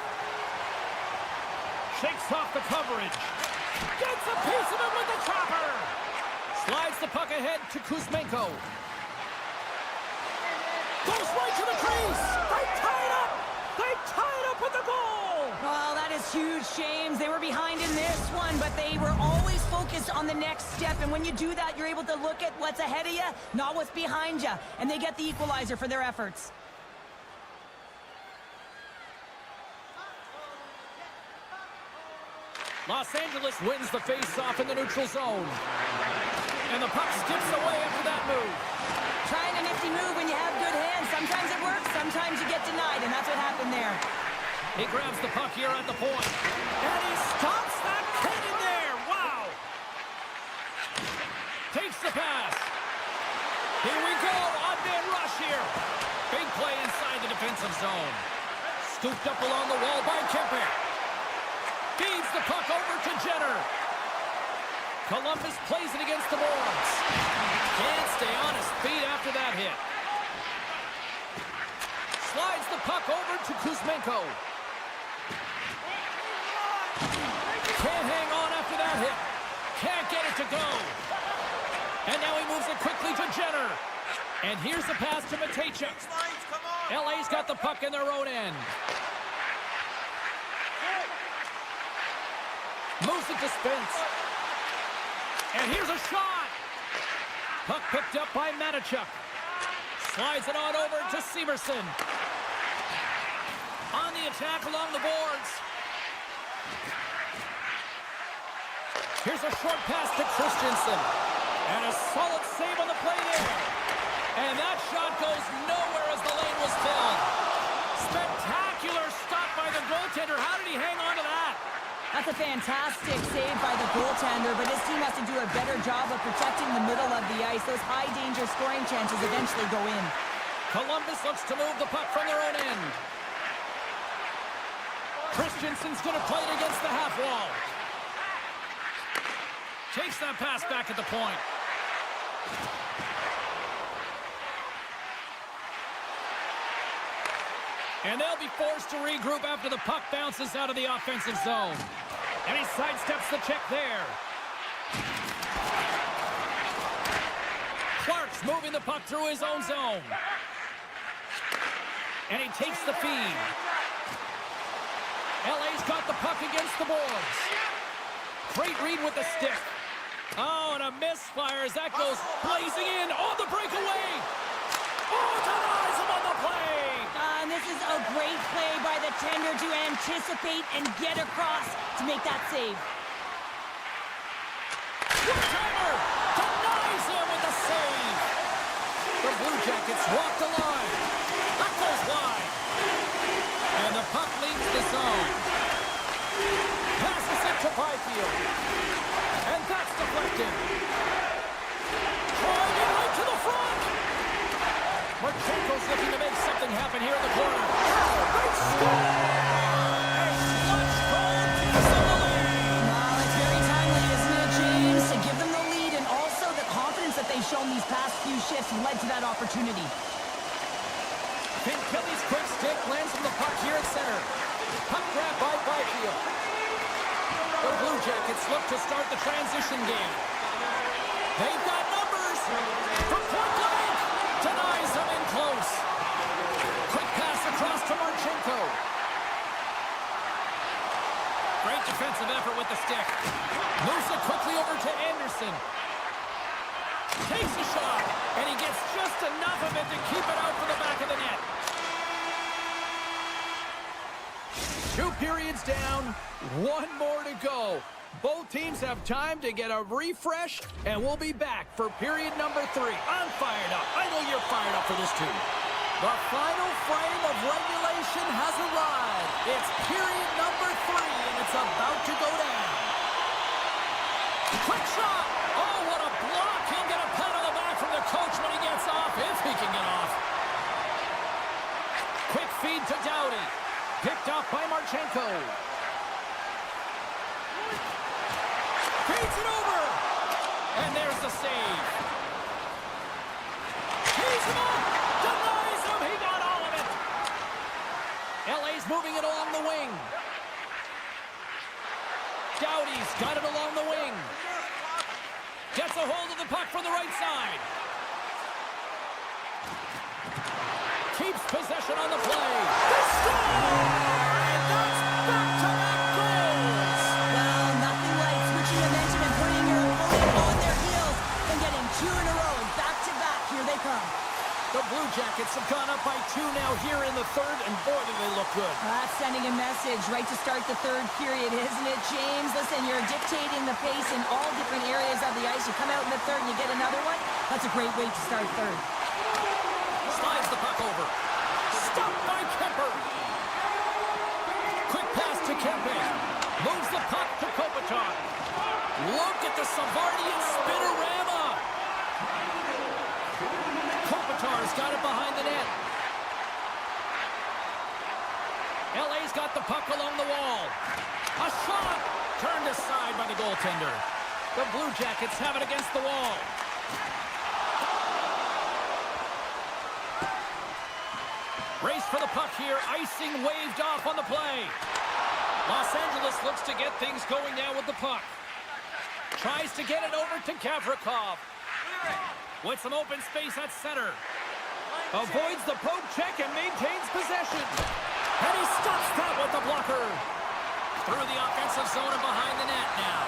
Shakes off the coverage. Gets a piece of it with the chopper. Slides the puck ahead to Kuzmenko. Goes right to the crease. They tie it up. They tie it up with the goal. Well, that is huge, James. They were behind in this one, but they were always focused on the next step. And when you do that, you're able to look at what's ahead of you, not what's behind you. And they get the equalizer for their efforts. Los Angeles wins the face-off in the neutral zone. And the puck skips away after that move. Trying a nifty move when you have good hands. Sometimes it works, sometimes you get denied, and that's what happened there. He grabs the puck here at the point. And he stops that cannon there. Wow. Takes the pass. Here we go. On-man rush here. Big play inside the defensive zone. Scooped up along the wall by Kemper. Feeds the puck over to Jenner. Columbus plays it against the boards. Can't stay on his feet after that hit. Slides the puck over to Kuzmenko. Can't hang on after that hit. Can't get it to go. And now he moves it quickly to Jenner. And here's the pass to Matejchuk. LA's got the puck in their own end. Moves it to Spence. And here's a shot. Puck picked up by Matejchuk. Slides it on over to Severson. On the attack along the boards. Here's a short pass to Christensen. And a solid save on the play there. And that shot goes nowhere as the lane was filled. Spectacular stop by the goaltender. How did he hang on to that? That's a fantastic save by the goaltender, but his team has to do a better job of protecting the middle of the ice. Those high-danger scoring chances eventually go in. Columbus looks to move the puck from their own end. Christensen's going to play it against the half wall. Takes that pass back at the point. And they'll be forced to regroup after the puck bounces out of the offensive zone. And he sidesteps the check there. Clark's moving the puck through his own zone. And he takes the feed. LA's got the puck against the boards. Great read with the stick. Oh, and a misfire as that goes blazing in. Oh, the breakaway. Oh, denies him on the play. And this is a great play by the tender to anticipate and get across to make that save. Timer denies him with the save. The Blue Jackets walk the line. Puck goes wide. And the puck leaves the zone. Passes it to Byfield. And that's deflected. Trying it right to the front. Marchenko's looking to make something happen here in the corner. Great score! A clutch goal keeps them the lead. Well, it's very timely, isn't it, James? To give them the lead and also the confidence that they've shown these past few shifts led to that opportunity. Finn Kelly's quick stick lands from the puck here at center. Puck grab by Byfield. The Blue Jackets look to start the transition game. They've got numbers from point blank. Denies them in close. Quick pass across to Marchenko. Great defensive effort with the stick. Moves it quickly over to Anderson. Takes a shot, and he gets just enough of it to keep it out for the back of the net. 2 periods down, 1 more to go. Both teams have time to get a refresh, and we'll be back for period number 3. I'm fired up. I know you're fired up for this too. The final frame of regulation has arrived. It's period number 3, and it's about to go down. Quick shot! Oh, what a block! He'll get a pat on the back from the coach when he gets off, if he can get off. Quick feed to Doughty. Picked off by Marchenko. Feeds it over! And there's the save. He's him up! Denies him! He got all of it! LA's moving it along the wing. Doughty's got it along the wing. Gets a hold of the puck from the right side. Keeps possession on the play. They score! And that's back-to-back goals! Well, nothing like switching momentum and putting your opponent on their heels and getting 2 in a row, and back-to-back, here they come. The Blue Jackets have gone up by 2 now here in the 3rd, and boy, do they look good. That's sending a message right to start the 3rd period, isn't it, James? Listen, you're dictating the pace in all different areas of the ice. You come out in the 3rd and you get another one. That's a great way to start 3rd. Slides the puck over. Stopped by Kemper. Quick pass to Kemper. Moves the puck to Kopitar. Look at the Savardian spinorama. Kopitar's got it behind the net. LA's got the puck along the wall. A shot turned aside by the goaltender. The Blue Jackets have it against the wall. Race for the puck here. Icing waved off on the play. Los Angeles looks to get things going now with the puck. Tries to get it over to Gavrikov. With some open space at center. Avoids the poke check and maintains possession. And he stops that with the blocker. Through the offensive zone and behind the net now.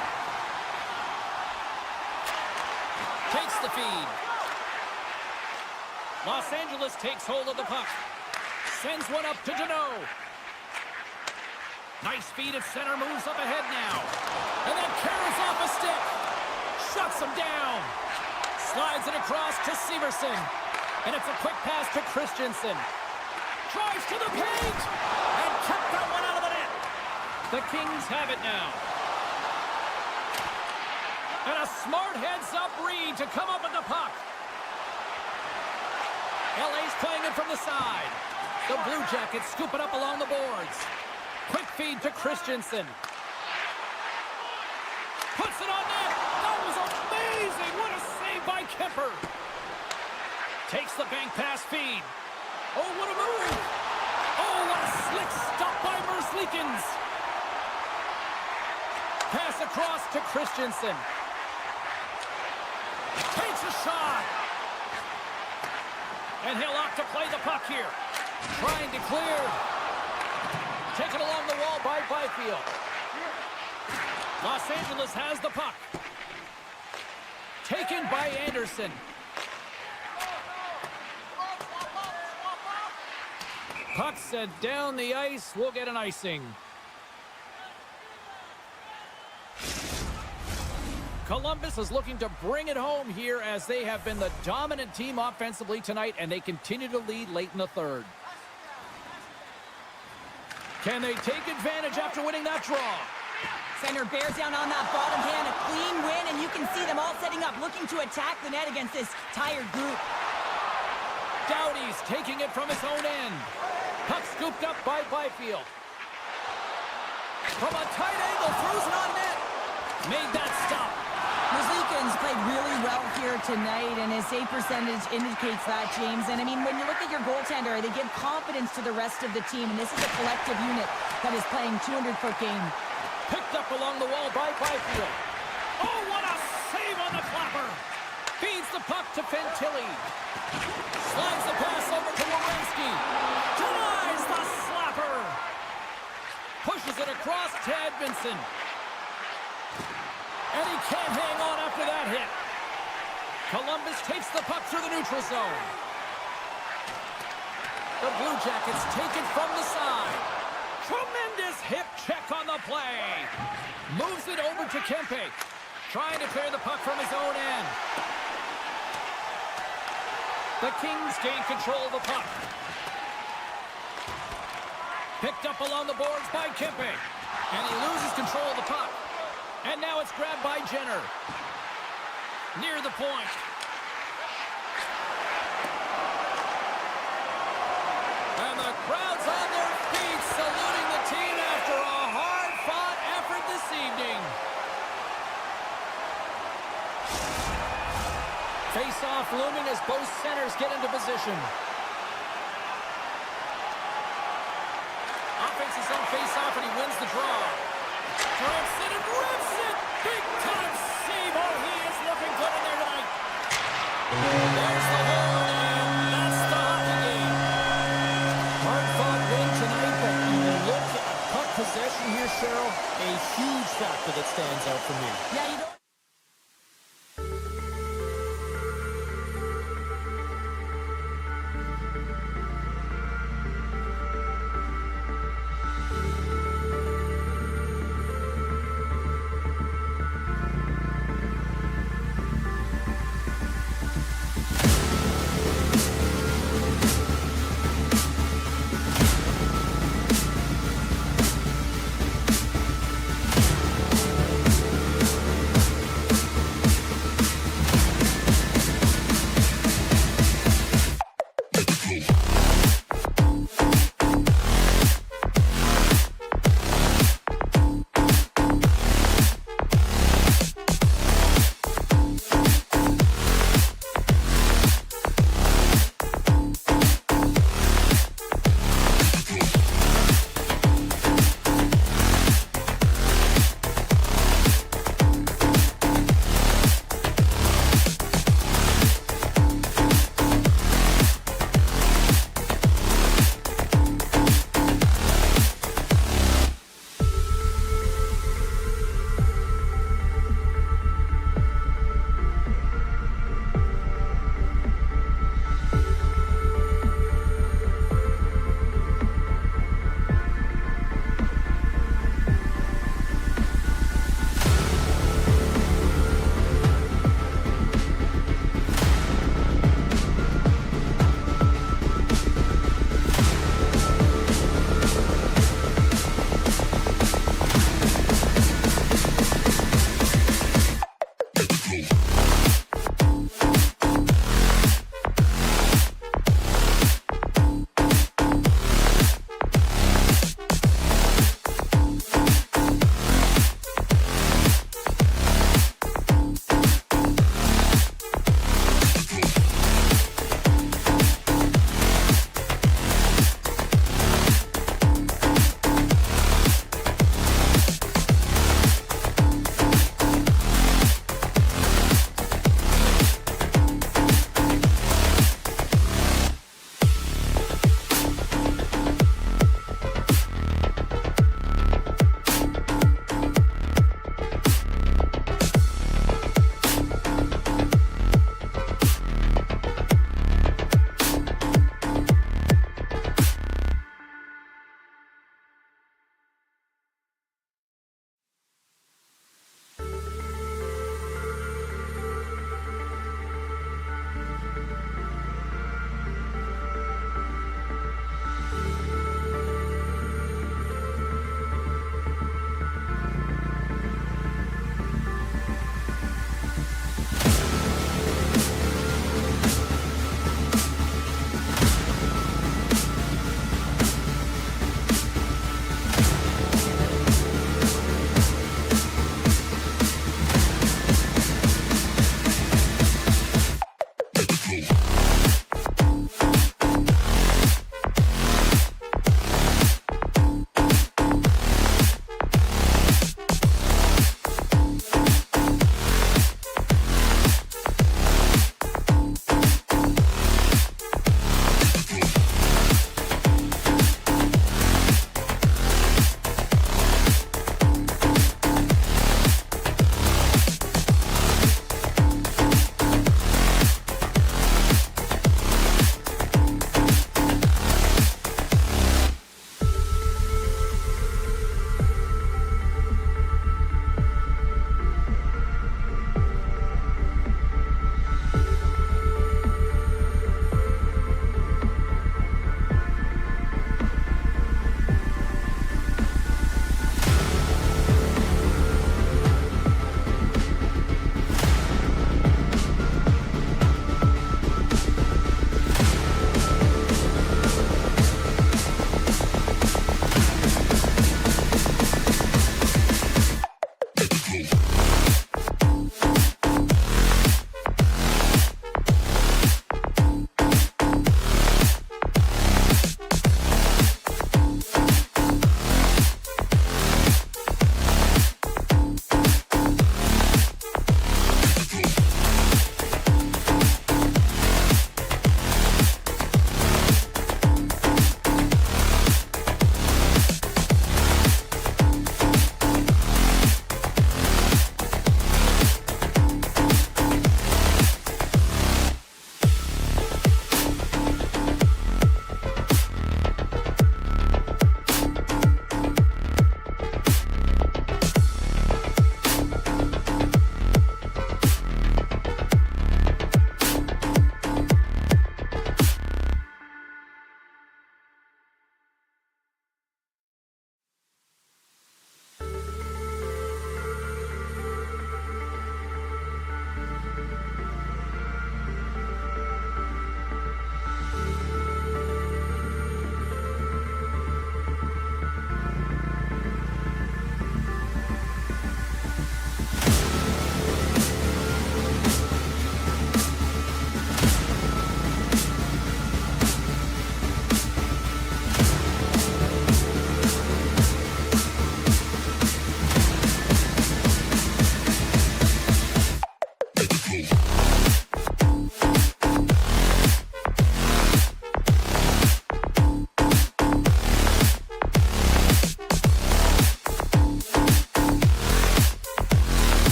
Takes the feed. Los Angeles takes hold of the puck. Sends one up to Deneau. Nice feed at center, moves up ahead now. And then carries off a stick. Shuts him down. Slides it across to Severson. And it's a quick pass to Christensen. Drives to the paint. And kept that one out of the net. The Kings have it now. And a smart heads-up read to come up with the puck. LA's playing it from the side. The Blue Jackets scoop it up along the boards. Quick feed to Christensen. Puts it on net. That was amazing. What a save by Kemper. Takes the bank pass feed. Oh, what a move. Oh, what a slick stop by Merzlikins. Pass across to Christensen. Takes a shot. And he'll opt to play the puck here. Trying to clear. Taken along the wall by Byfield. Los Angeles has the puck. Taken by Anderson. Puck sent down the ice. We'll get an icing. Columbus is looking to bring it home here as they have been the dominant team offensively tonight, and they continue to lead late in the 3rd. Can they take advantage after winning that draw? Center bears down on that bottom hand, a clean win, and you can see them all setting up, looking to attack the net against this tired group. Doughty's taking it from his own end. Puck scooped up by Byfield. From a tight angle, throws it on net. Made that stop. Merzlikins played really well here tonight, and his save percentage indicates that, James. And I mean, when you look at your goaltender, they give confidence to the rest of the team, and this is a collective unit that is playing 200-foot game. Picked up along the wall by Byfield. Oh, what a save on the clapper. Feeds the puck to Fantilli. Slides the pass over to Werenski. Denies the slapper. Pushes it across to Edmondson. And he can't hang on after that hit. Columbus takes the puck through the neutral zone. The Blue Jackets take it from the side. Tremendous hip check on the play. Moves it over to Kempe. Trying to clear the puck from his own end. The Kings gain control of the puck. Picked up along the boards by Kempe. And he loses control of the puck. And now it's grabbed by Jenner. Near the point. And the crowd's on their feet, saluting the team after a hard-fought effort this evening. Face-off looming as both centers get into position. Offense is on face-off, and he wins the draw. Drops it and rips it! Big-time save! Oh, he is looking good in there tonight. There's the horn, and that's the hockey game. Hard-fought win tonight, but when you look at puck possession here, Cheryl, a huge factor that stands out for me. Yeah, you don't...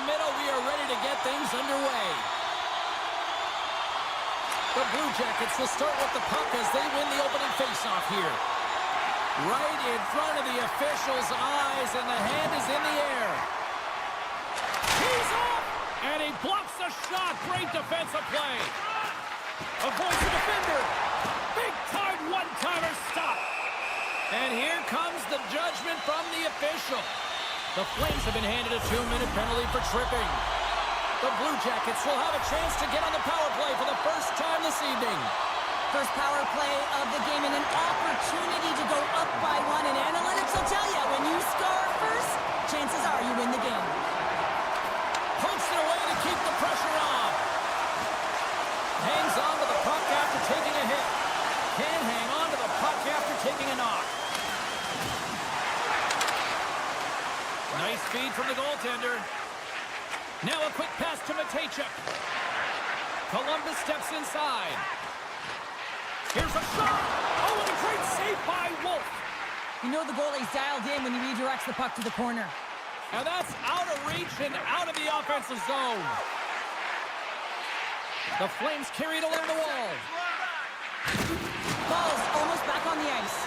middle. We are ready to get things underway. The Blue Jackets will start with the puck as they win the opening faceoff here. Right in front of the official's eyes, and the hand is in the air. He's off, and he blocks the shot. Great defensive play. Avoids the defender. Big-time one-timer stop. And here comes the judgment from the official. The Flames have been handed a 2-minute penalty for tripping. The Blue Jackets will have a chance to get on the power play for the first time this evening. First power play of the game and an opportunity to go up by one. And analytics will tell you, when you score first, chances are you win the game. Pokes it away to keep the pressure on. Hangs on to the puck after taking a hit. Can't hang on to the puck after taking a knock. Nice feed from the goaltender. Now a quick pass to Matejchuk. Columbus steps inside. Here's a shot. Oh, and a great save by Wolf. You know the goalie's dialed in when he redirects the puck to the corner. And that's out of reach and out of the offensive zone. The Flames carry it along the wall. Ball's almost back on the ice.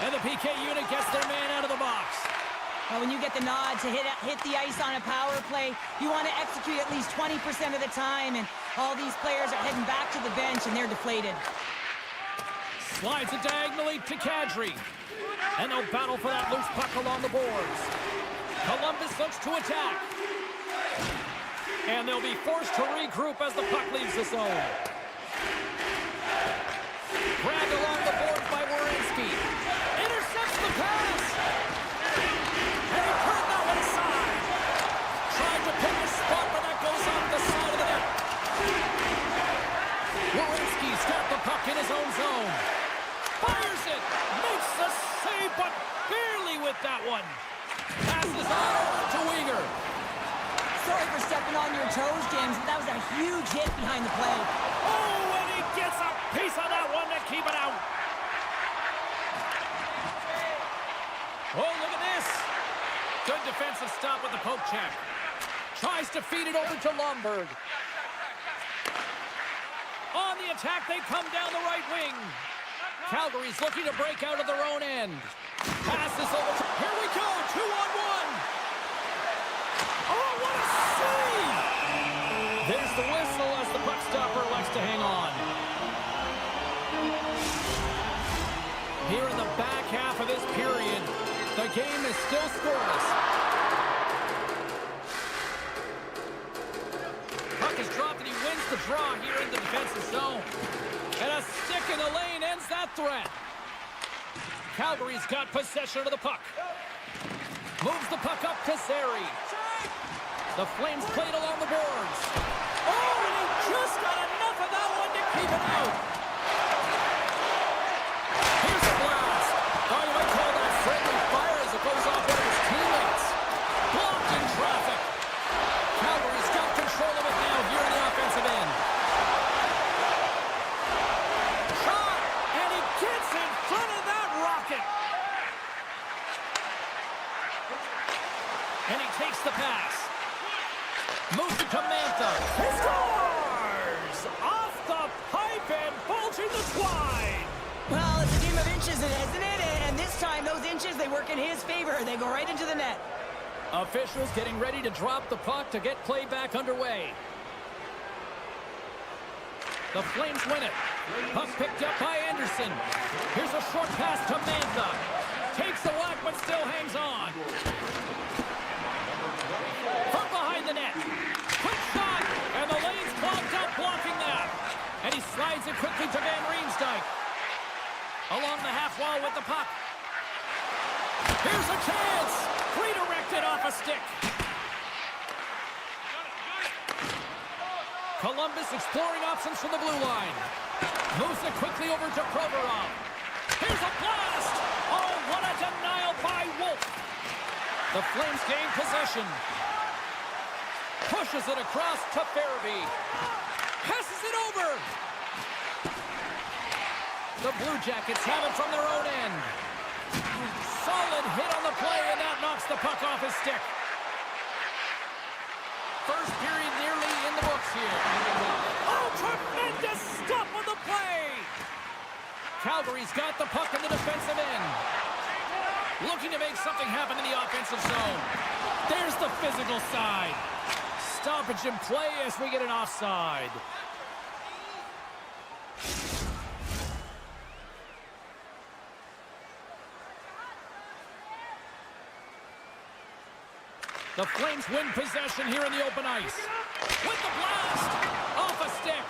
And the PK unit gets their man out of the box. Well, when you get the nod to hit the ice on a power play, you want to execute at least 20% of the time, and all these players are heading back to the bench, and they're deflated. Slides it diagonally to Kadri. And they'll battle for that loose puck along the boards. Columbus looks to attack. And they'll be forced to regroup as the puck leaves the zone. Grabbed along the boards by Werenski. Intercepts the pass. And he turned that one aside. Tried to pick a spot, but that goes off the side of the net. Werenski's got the puck in his own zone. Fires it. Makes the save, but barely with that one. Passes on over to Weegar. Sorry for stepping on your toes, James, but that was a huge hit behind the play. Oh, and he gets a piece of that one to keep it out. Oh, look at this. Good defensive stop with the poke check. Tries to feed it over to Lomberg. On the attack, they come down the right wing. Calgary's looking to break out of their own end. Passes over. Here we go, 2-on-1. Oh, what a save! There's the whistle as the puck stopper elects to hang on. Here in the back half of this period, the game is still scoreless. Puck is dropped and he wins the draw here in the defensive zone. And a stick in the lane ends that threat. Calgary's got possession of the puck. Moves the puck up to Zary. The Flames played along the boards. Oh, and he just got enough of that one to keep it out. Here's a blast. Oh, you might call that friendly fire as it goes off one of his teammates. Blocked in traffic. Calgary's got control of it now here in the offensive end. Shot, and he gets in front of that rocket. And he takes the pass. Moves it to Mantha. He scores! Off the pipe and bulging the twine. Well, it's a game of inches, isn't it? And this time, those inches, they work in his favor. They go right into the net. Officials getting ready to drop the puck to get play back underway. The Flames win it. Puck picked up by Anderson. Here's a short pass to Mantha. Takes the whack, but still hangs on. From behind the net. Quick shot, and the lane's clogged up, blocking that. And he slides it quickly to Van Riemsdyk. Along the half wall with the puck. Here's a chance. Redirected off a stick. Columbus exploring options from the blue line. Moves it quickly over to Provorov. Here's a blast. Oh, what a denial by Wolf. The Flames gain possession. Pushes it across to Farabee. Passes it over. The Blue Jackets have it from their own end. Solid hit on the play, and that knocks the puck off his stick. first period nearly in the books here. Oh, tremendous stop on the play! Calgary's got the puck in the defensive end. Looking to make something happen in the offensive zone. There's the physical side. Stoppage in play as we get an offside. The Flames win possession here in the open ice. With the blast! Off a stick.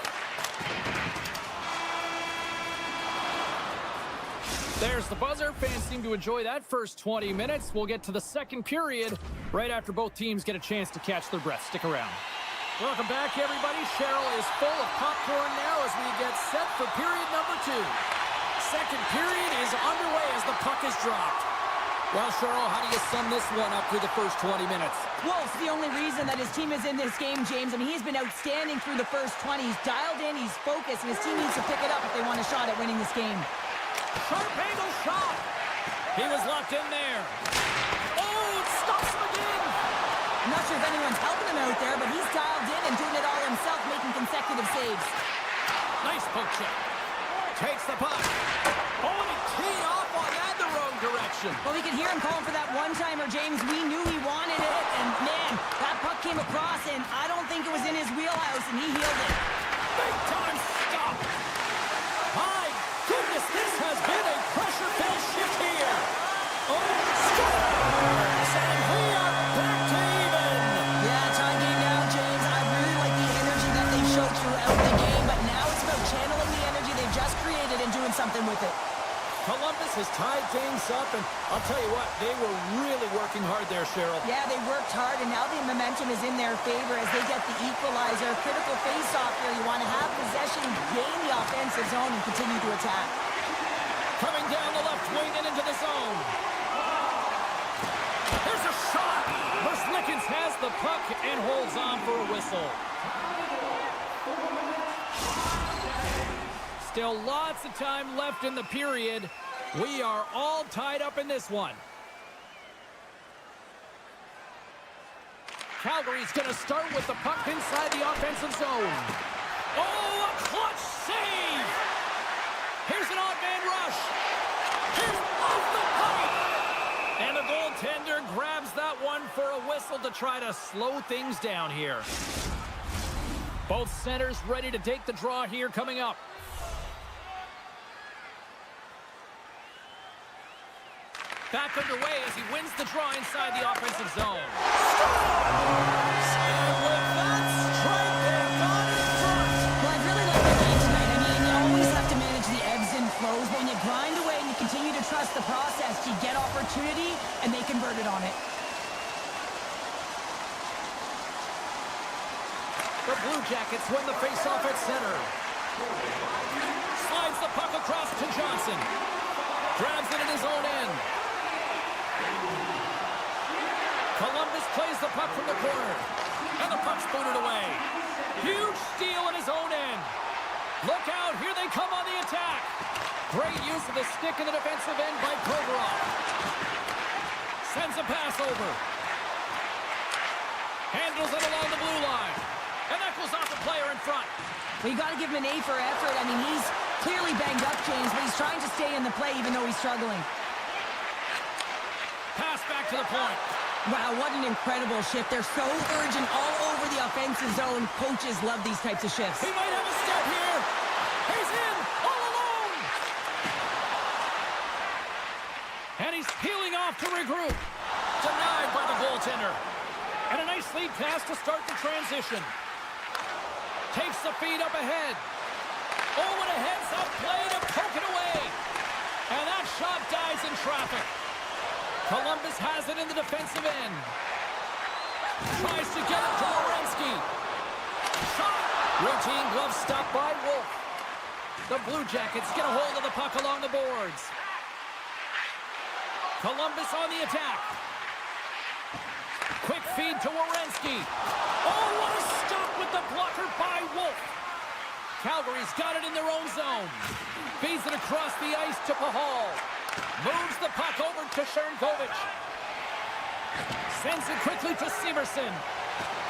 There's the buzzer. Fans seem to enjoy that first 20 minutes. We'll get to the second period right after both teams get a chance to catch their breath. Stick around. Welcome back, everybody. Cheryl is full of popcorn now as we get set for period number 2. Second period is underway as the puck is dropped. Well, Cheryl, how do you sum this one up through the first 20 minutes? Well, it's the only reason that his team is in this game, James. I mean, he's been outstanding through the first 20. He's dialed in, he's focused, and his team needs to pick it up if they want a shot at winning this game. Sharp angle shot. He was locked in there. Oh, it stops him again. I'm not sure if anyone's helping him out there, but he's dialed in and doing it all himself, making consecutive saves. Nice poke check. Takes the puck. Oh, and he teed off on that the wrong direction. Well, we could hear him calling for that one-timer, James. We knew he wanted it, and man, that puck came across, and I don't think it was in his wheelhouse, and he healed it. Big time stop. My goodness, this has been a pressure-filled shift here. Oh, scores! And we are back to even. Yeah, tie game now, James. I really like the energy that they showed throughout the game, but now it's about channeling the energy they've just created and doing something with it. Columbus has tied things up, and I'll tell you what, they were really working hard there, Cheryl. Yeah, they worked hard, and now the momentum is in their favor as they get the equalizer. Critical face-off here. You want to have possession, gain the offensive zone, and continue to attack. Coming down the left wing and into the zone. There's a shot. Verslickens has the puck and holds on for a whistle. Still lots of time left in the period. We are all tied up in this one. Calgary's going to start with the puck inside the offensive zone. Oh, a clutch save! Here's an odd man rush. Here's off the pipe! And the goaltender grabs that one for a whistle to try to slow things down here. Both centers ready to take the draw here coming up. Back underway as he wins the draw inside the offensive zone. Scores! And with that strike, they've gone in front. Well, I really like the game tonight. I mean, you always have to manage the ebbs and flows. When you grind away and you continue to trust the process, you get opportunity, and they converted on it. The Blue Jackets win the faceoff at center. Slides the puck across to Johnson. Grabs it in his own end. Columbus plays the puck from the corner. And the puck's booted away. Huge steal in his own end. Look out, here they come on the attack. Great use of the stick in the defensive end by Provorov. Sends a pass over. Handles it along the blue line. And that goes off the player in front. Well, you got to give him an A for effort. I mean, he's clearly banged up, James, but he's trying to stay in the play even though he's struggling. Pass back to the point. Wow, what an incredible shift. They're so urgent all over the offensive zone. Coaches love these types of shifts. He might have a step here. He's in all alone. And he's peeling off to regroup. Denied by the goaltender. And a nice lead pass to start the transition. Takes the feed up ahead. Oh, and a heads-up play to poke it away. And that shot dies in traffic. Columbus has it in the defensive end. Tries to get it to Werenski. Shot. Routine glove stop by Wolf. The Blue Jackets get a hold of the puck along the boards. Columbus on the attack. Quick feed to Werenski. Oh, what a stop with the blocker by Wolf. Calgary's got it in their own zone. Feeds it across the ice to Pahal. Moves the puck over to Shernkovich. Sends it quickly to Severson.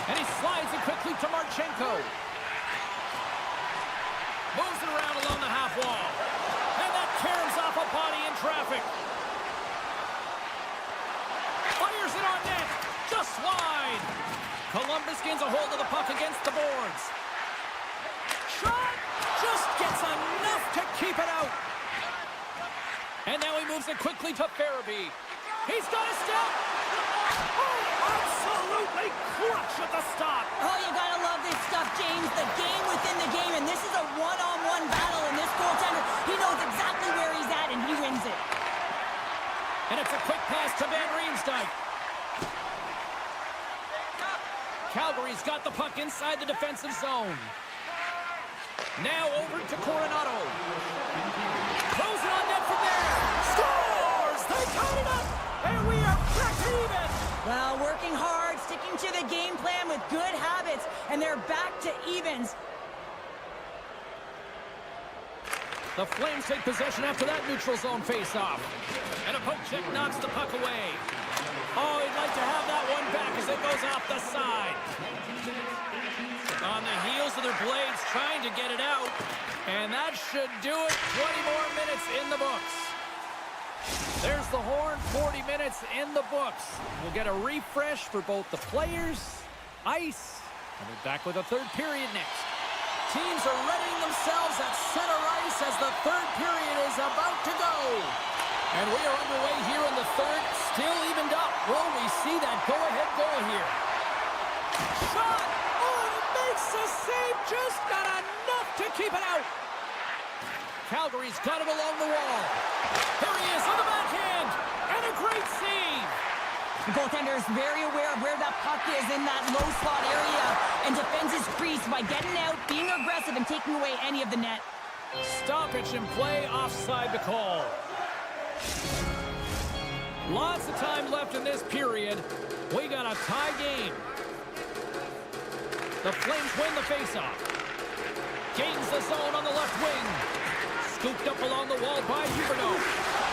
And he slides it quickly to Marchenko. Moves it around along the half wall. And that caroms off a body in traffic. Fires it on net. Just wide. Columbus gains a hold of the puck against the boards. Shot! Just gets enough to keep it out. And now he moves it quickly to Farabee. He's got a step. Oh, absolutely clutch at the stop. Oh, you gotta love this stuff, James. The game within the game, and this is a one-on-one battle, and this goaltender, he knows exactly where he's at, and he wins it. And it's a quick pass to Van Riemsdyk. Calgary's got the puck inside the defensive zone. Now over to Coronado. Throws it on net from there. Scores! They tied it up! And we are back to even! Well, working hard, sticking to the game plan with good habits, and they're back to evens. The Flames take possession after that neutral zone face-off. And a poke check knocks the puck away. Oh, he'd like to have that one back as it goes off the side. On the heels of their blades, trying to get it out. And that should do it. 20 more minutes in the books. There's the horn, 40 minutes in the books. We'll get a refresh for both the players, ice, and we're back with a third period next. Teams are readying themselves at center ice as the third period is about to go. And we are underway here in the third, still evened up. Will we see that go-ahead goal here? Shot! Oh, it makes the save, just not enough to keep it out. Calgary's got it along the wall. There he is on the backhand, and a great save. The goaltender is very aware of where that puck is in that low slot area and defends his crease by getting out, being aggressive, and taking away any of the net. Stoppage in play, offside the call. Lots of time left in this period. We got a tie game. The Flames win the faceoff. Gains the zone on the left wing. Scooped up along the wall by Huberdeau.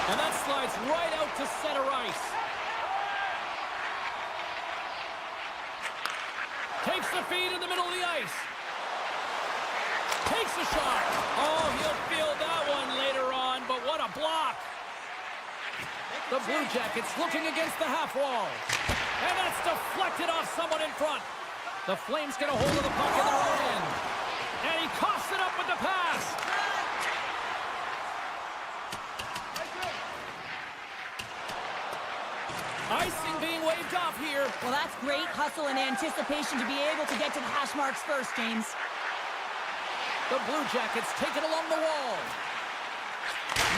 And that slides right out to center ice. Takes the feed in the middle of the ice. Takes a shot. Oh, he'll feel that one later on, but what a block. The Blue Jackets looking against the half wall. And that's deflected off someone in front. The Flames get a hold of the puck in their own end. And he coughs it up with the pass. Icing being waved off here. Well, that's great hustle and anticipation to be able to get to the hash marks first, James. The Blue Jackets take it along the wall.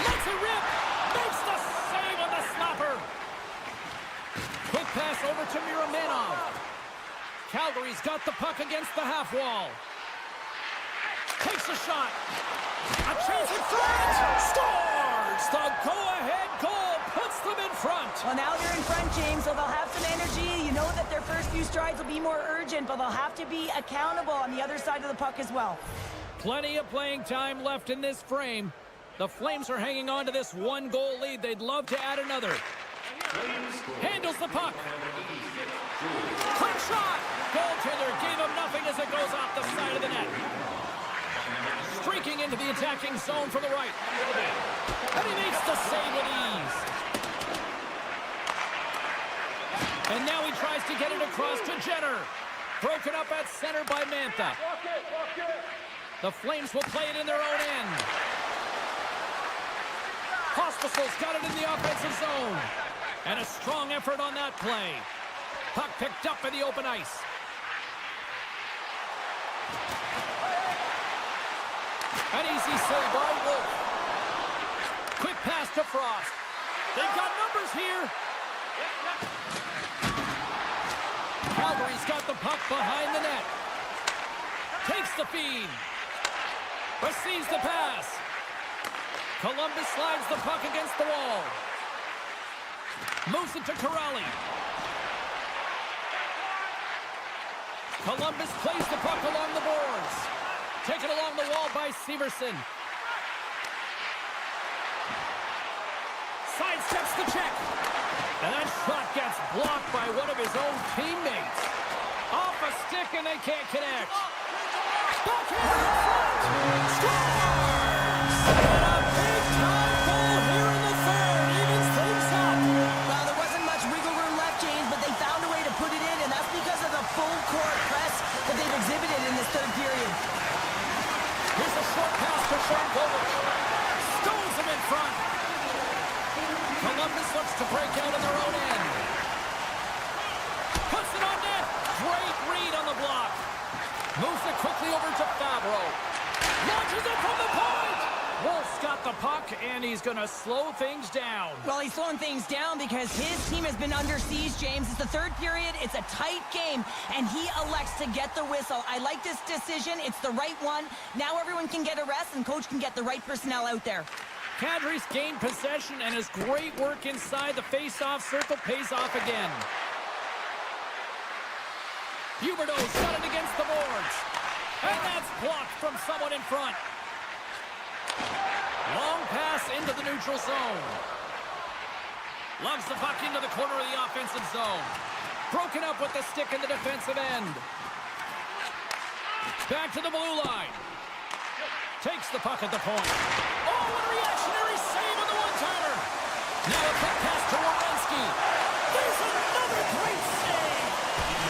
Lets it rip. Makes the save on the slapper. Quick pass over to Miramanov. Calgary's got the puck against the half wall. Takes a shot. A chance in front. Scores! The go-ahead goal puts them in front. Well, now they're in front, James, so they'll have some energy. You know that their first few strides will be more urgent, but they'll have to be accountable on the other side of the puck as well. Plenty of playing time left in this frame. The Flames are hanging on to this one-goal lead. They'd love to add another. Handles the puck. Quick shot. Goaltender gave him nothing as it goes off the side of the net. Streaking into the attacking zone from the right. And he makes the save with ease. And now he tries to get it across to Jenner. Broken up at center by Mantha. The Flames will play it in their own end. Hospital's got it in the offensive zone. And a strong effort on that play. Puck picked up in the open ice. An easy save by Wolf. Quick pass to Frost. They've got numbers here. Calgary's got the puck behind the net. Takes the feed. Receives the pass. Columbus slides the puck against the wall. Moves it to Corrali. Columbus plays the puck along the boards. Taken along the wall by Severson. Sidesteps the check. And that shot gets blocked by one of his own teammates. Off Off a stick and they can't connect. Backhand in front. Scores! And a big-time goal here in the third. Evens things up. Well, there wasn't much wiggle room left, James, but they found a way to put it in, and that's because of the full-court press that they've exhibited in this third period. Here's a short pass to Shankovic. Stones him in front. Columbus looks to break out in their own end. Puts it on net. Great read on the block. Moves it quickly over to Fabro. Launches it from the point. Wolf's got the puck, and he's going to slow things down. Well, he's slowing things down because his team has been under siege, James. It's the third period. It's a tight game, and he elects to get the whistle. I like this decision. It's the right one. Now everyone can get a rest, and coach can get the right personnel out there. Kadri's gained possession, and his great work inside the face-off circle pays off again. Huberdeau's got it against the boards. And that's blocked from someone in front. Long pass into the neutral zone. Loves the puck into the corner of the offensive zone. Broken up with the stick in the defensive end. Back to the blue line. Takes the puck at the point. Oh, what a reactionary save on the one-timer. Now a quick pass to Werenski. There's another great save.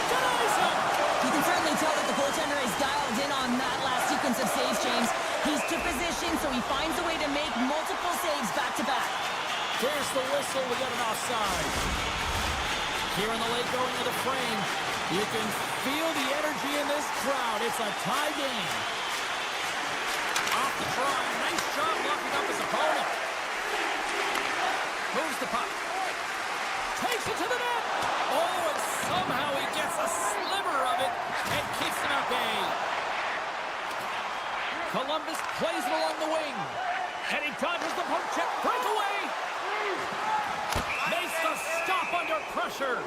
Denies him. You can certainly tell that the goaltender is dialed in on that last sequence of saves, James. He's to position, so he finds a way to make multiple saves back-to-back. There's the whistle. We got an offside. Here in the late going to the frame, you can feel the energy in this crowd. It's a tie game. Off the try. Nice job locking up his opponent. Moves the puck. Takes it to the net. Oh, and somehow he gets a sliver of it and keeps him at bay. Columbus plays it along the wing. And he dodges the poke check. Breakaway. Makes the stop under pressure.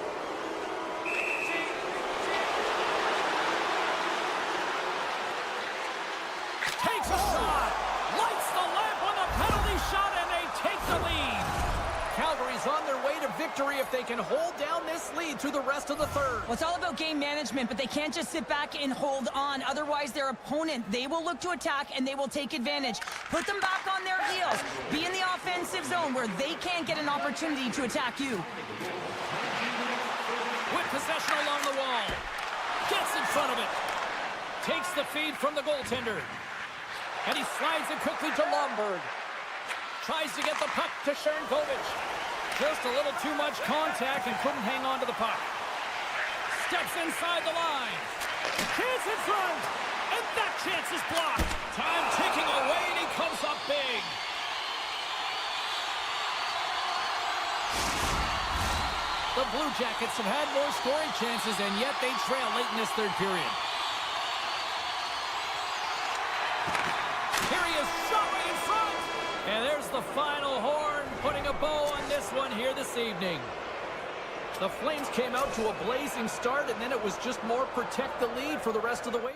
Takes a shot. Lights the lamp on the penalty shot, and they take the lead. Calgary's on their way to victory if they can hold down this lead through the rest of the third. Well, it's all about game management, but they can't just sit back and hold on. Otherwise, their opponent, they will look to attack, and they will take advantage. Put them back on their heels. Be in the offensive zone where they can't get an opportunity to attack you. With possession along the wall. Gets in front of it. Takes the feed from the goaltender. And he slides it quickly to Lomberg. Tries to get the puck to Shankovic. Just a little too much contact and couldn't hang on to the puck. Steps inside the line. Chance in front. And that chance is blocked. Time ticking away, and he comes up big. The Blue Jackets have had more scoring chances, and yet they trail late in this third period. Here he is, shot right in front. And there's the final horn, putting a bow on this one here this evening. The Flames came out to a blazing start, and then it was just more protect the lead for the rest of the way.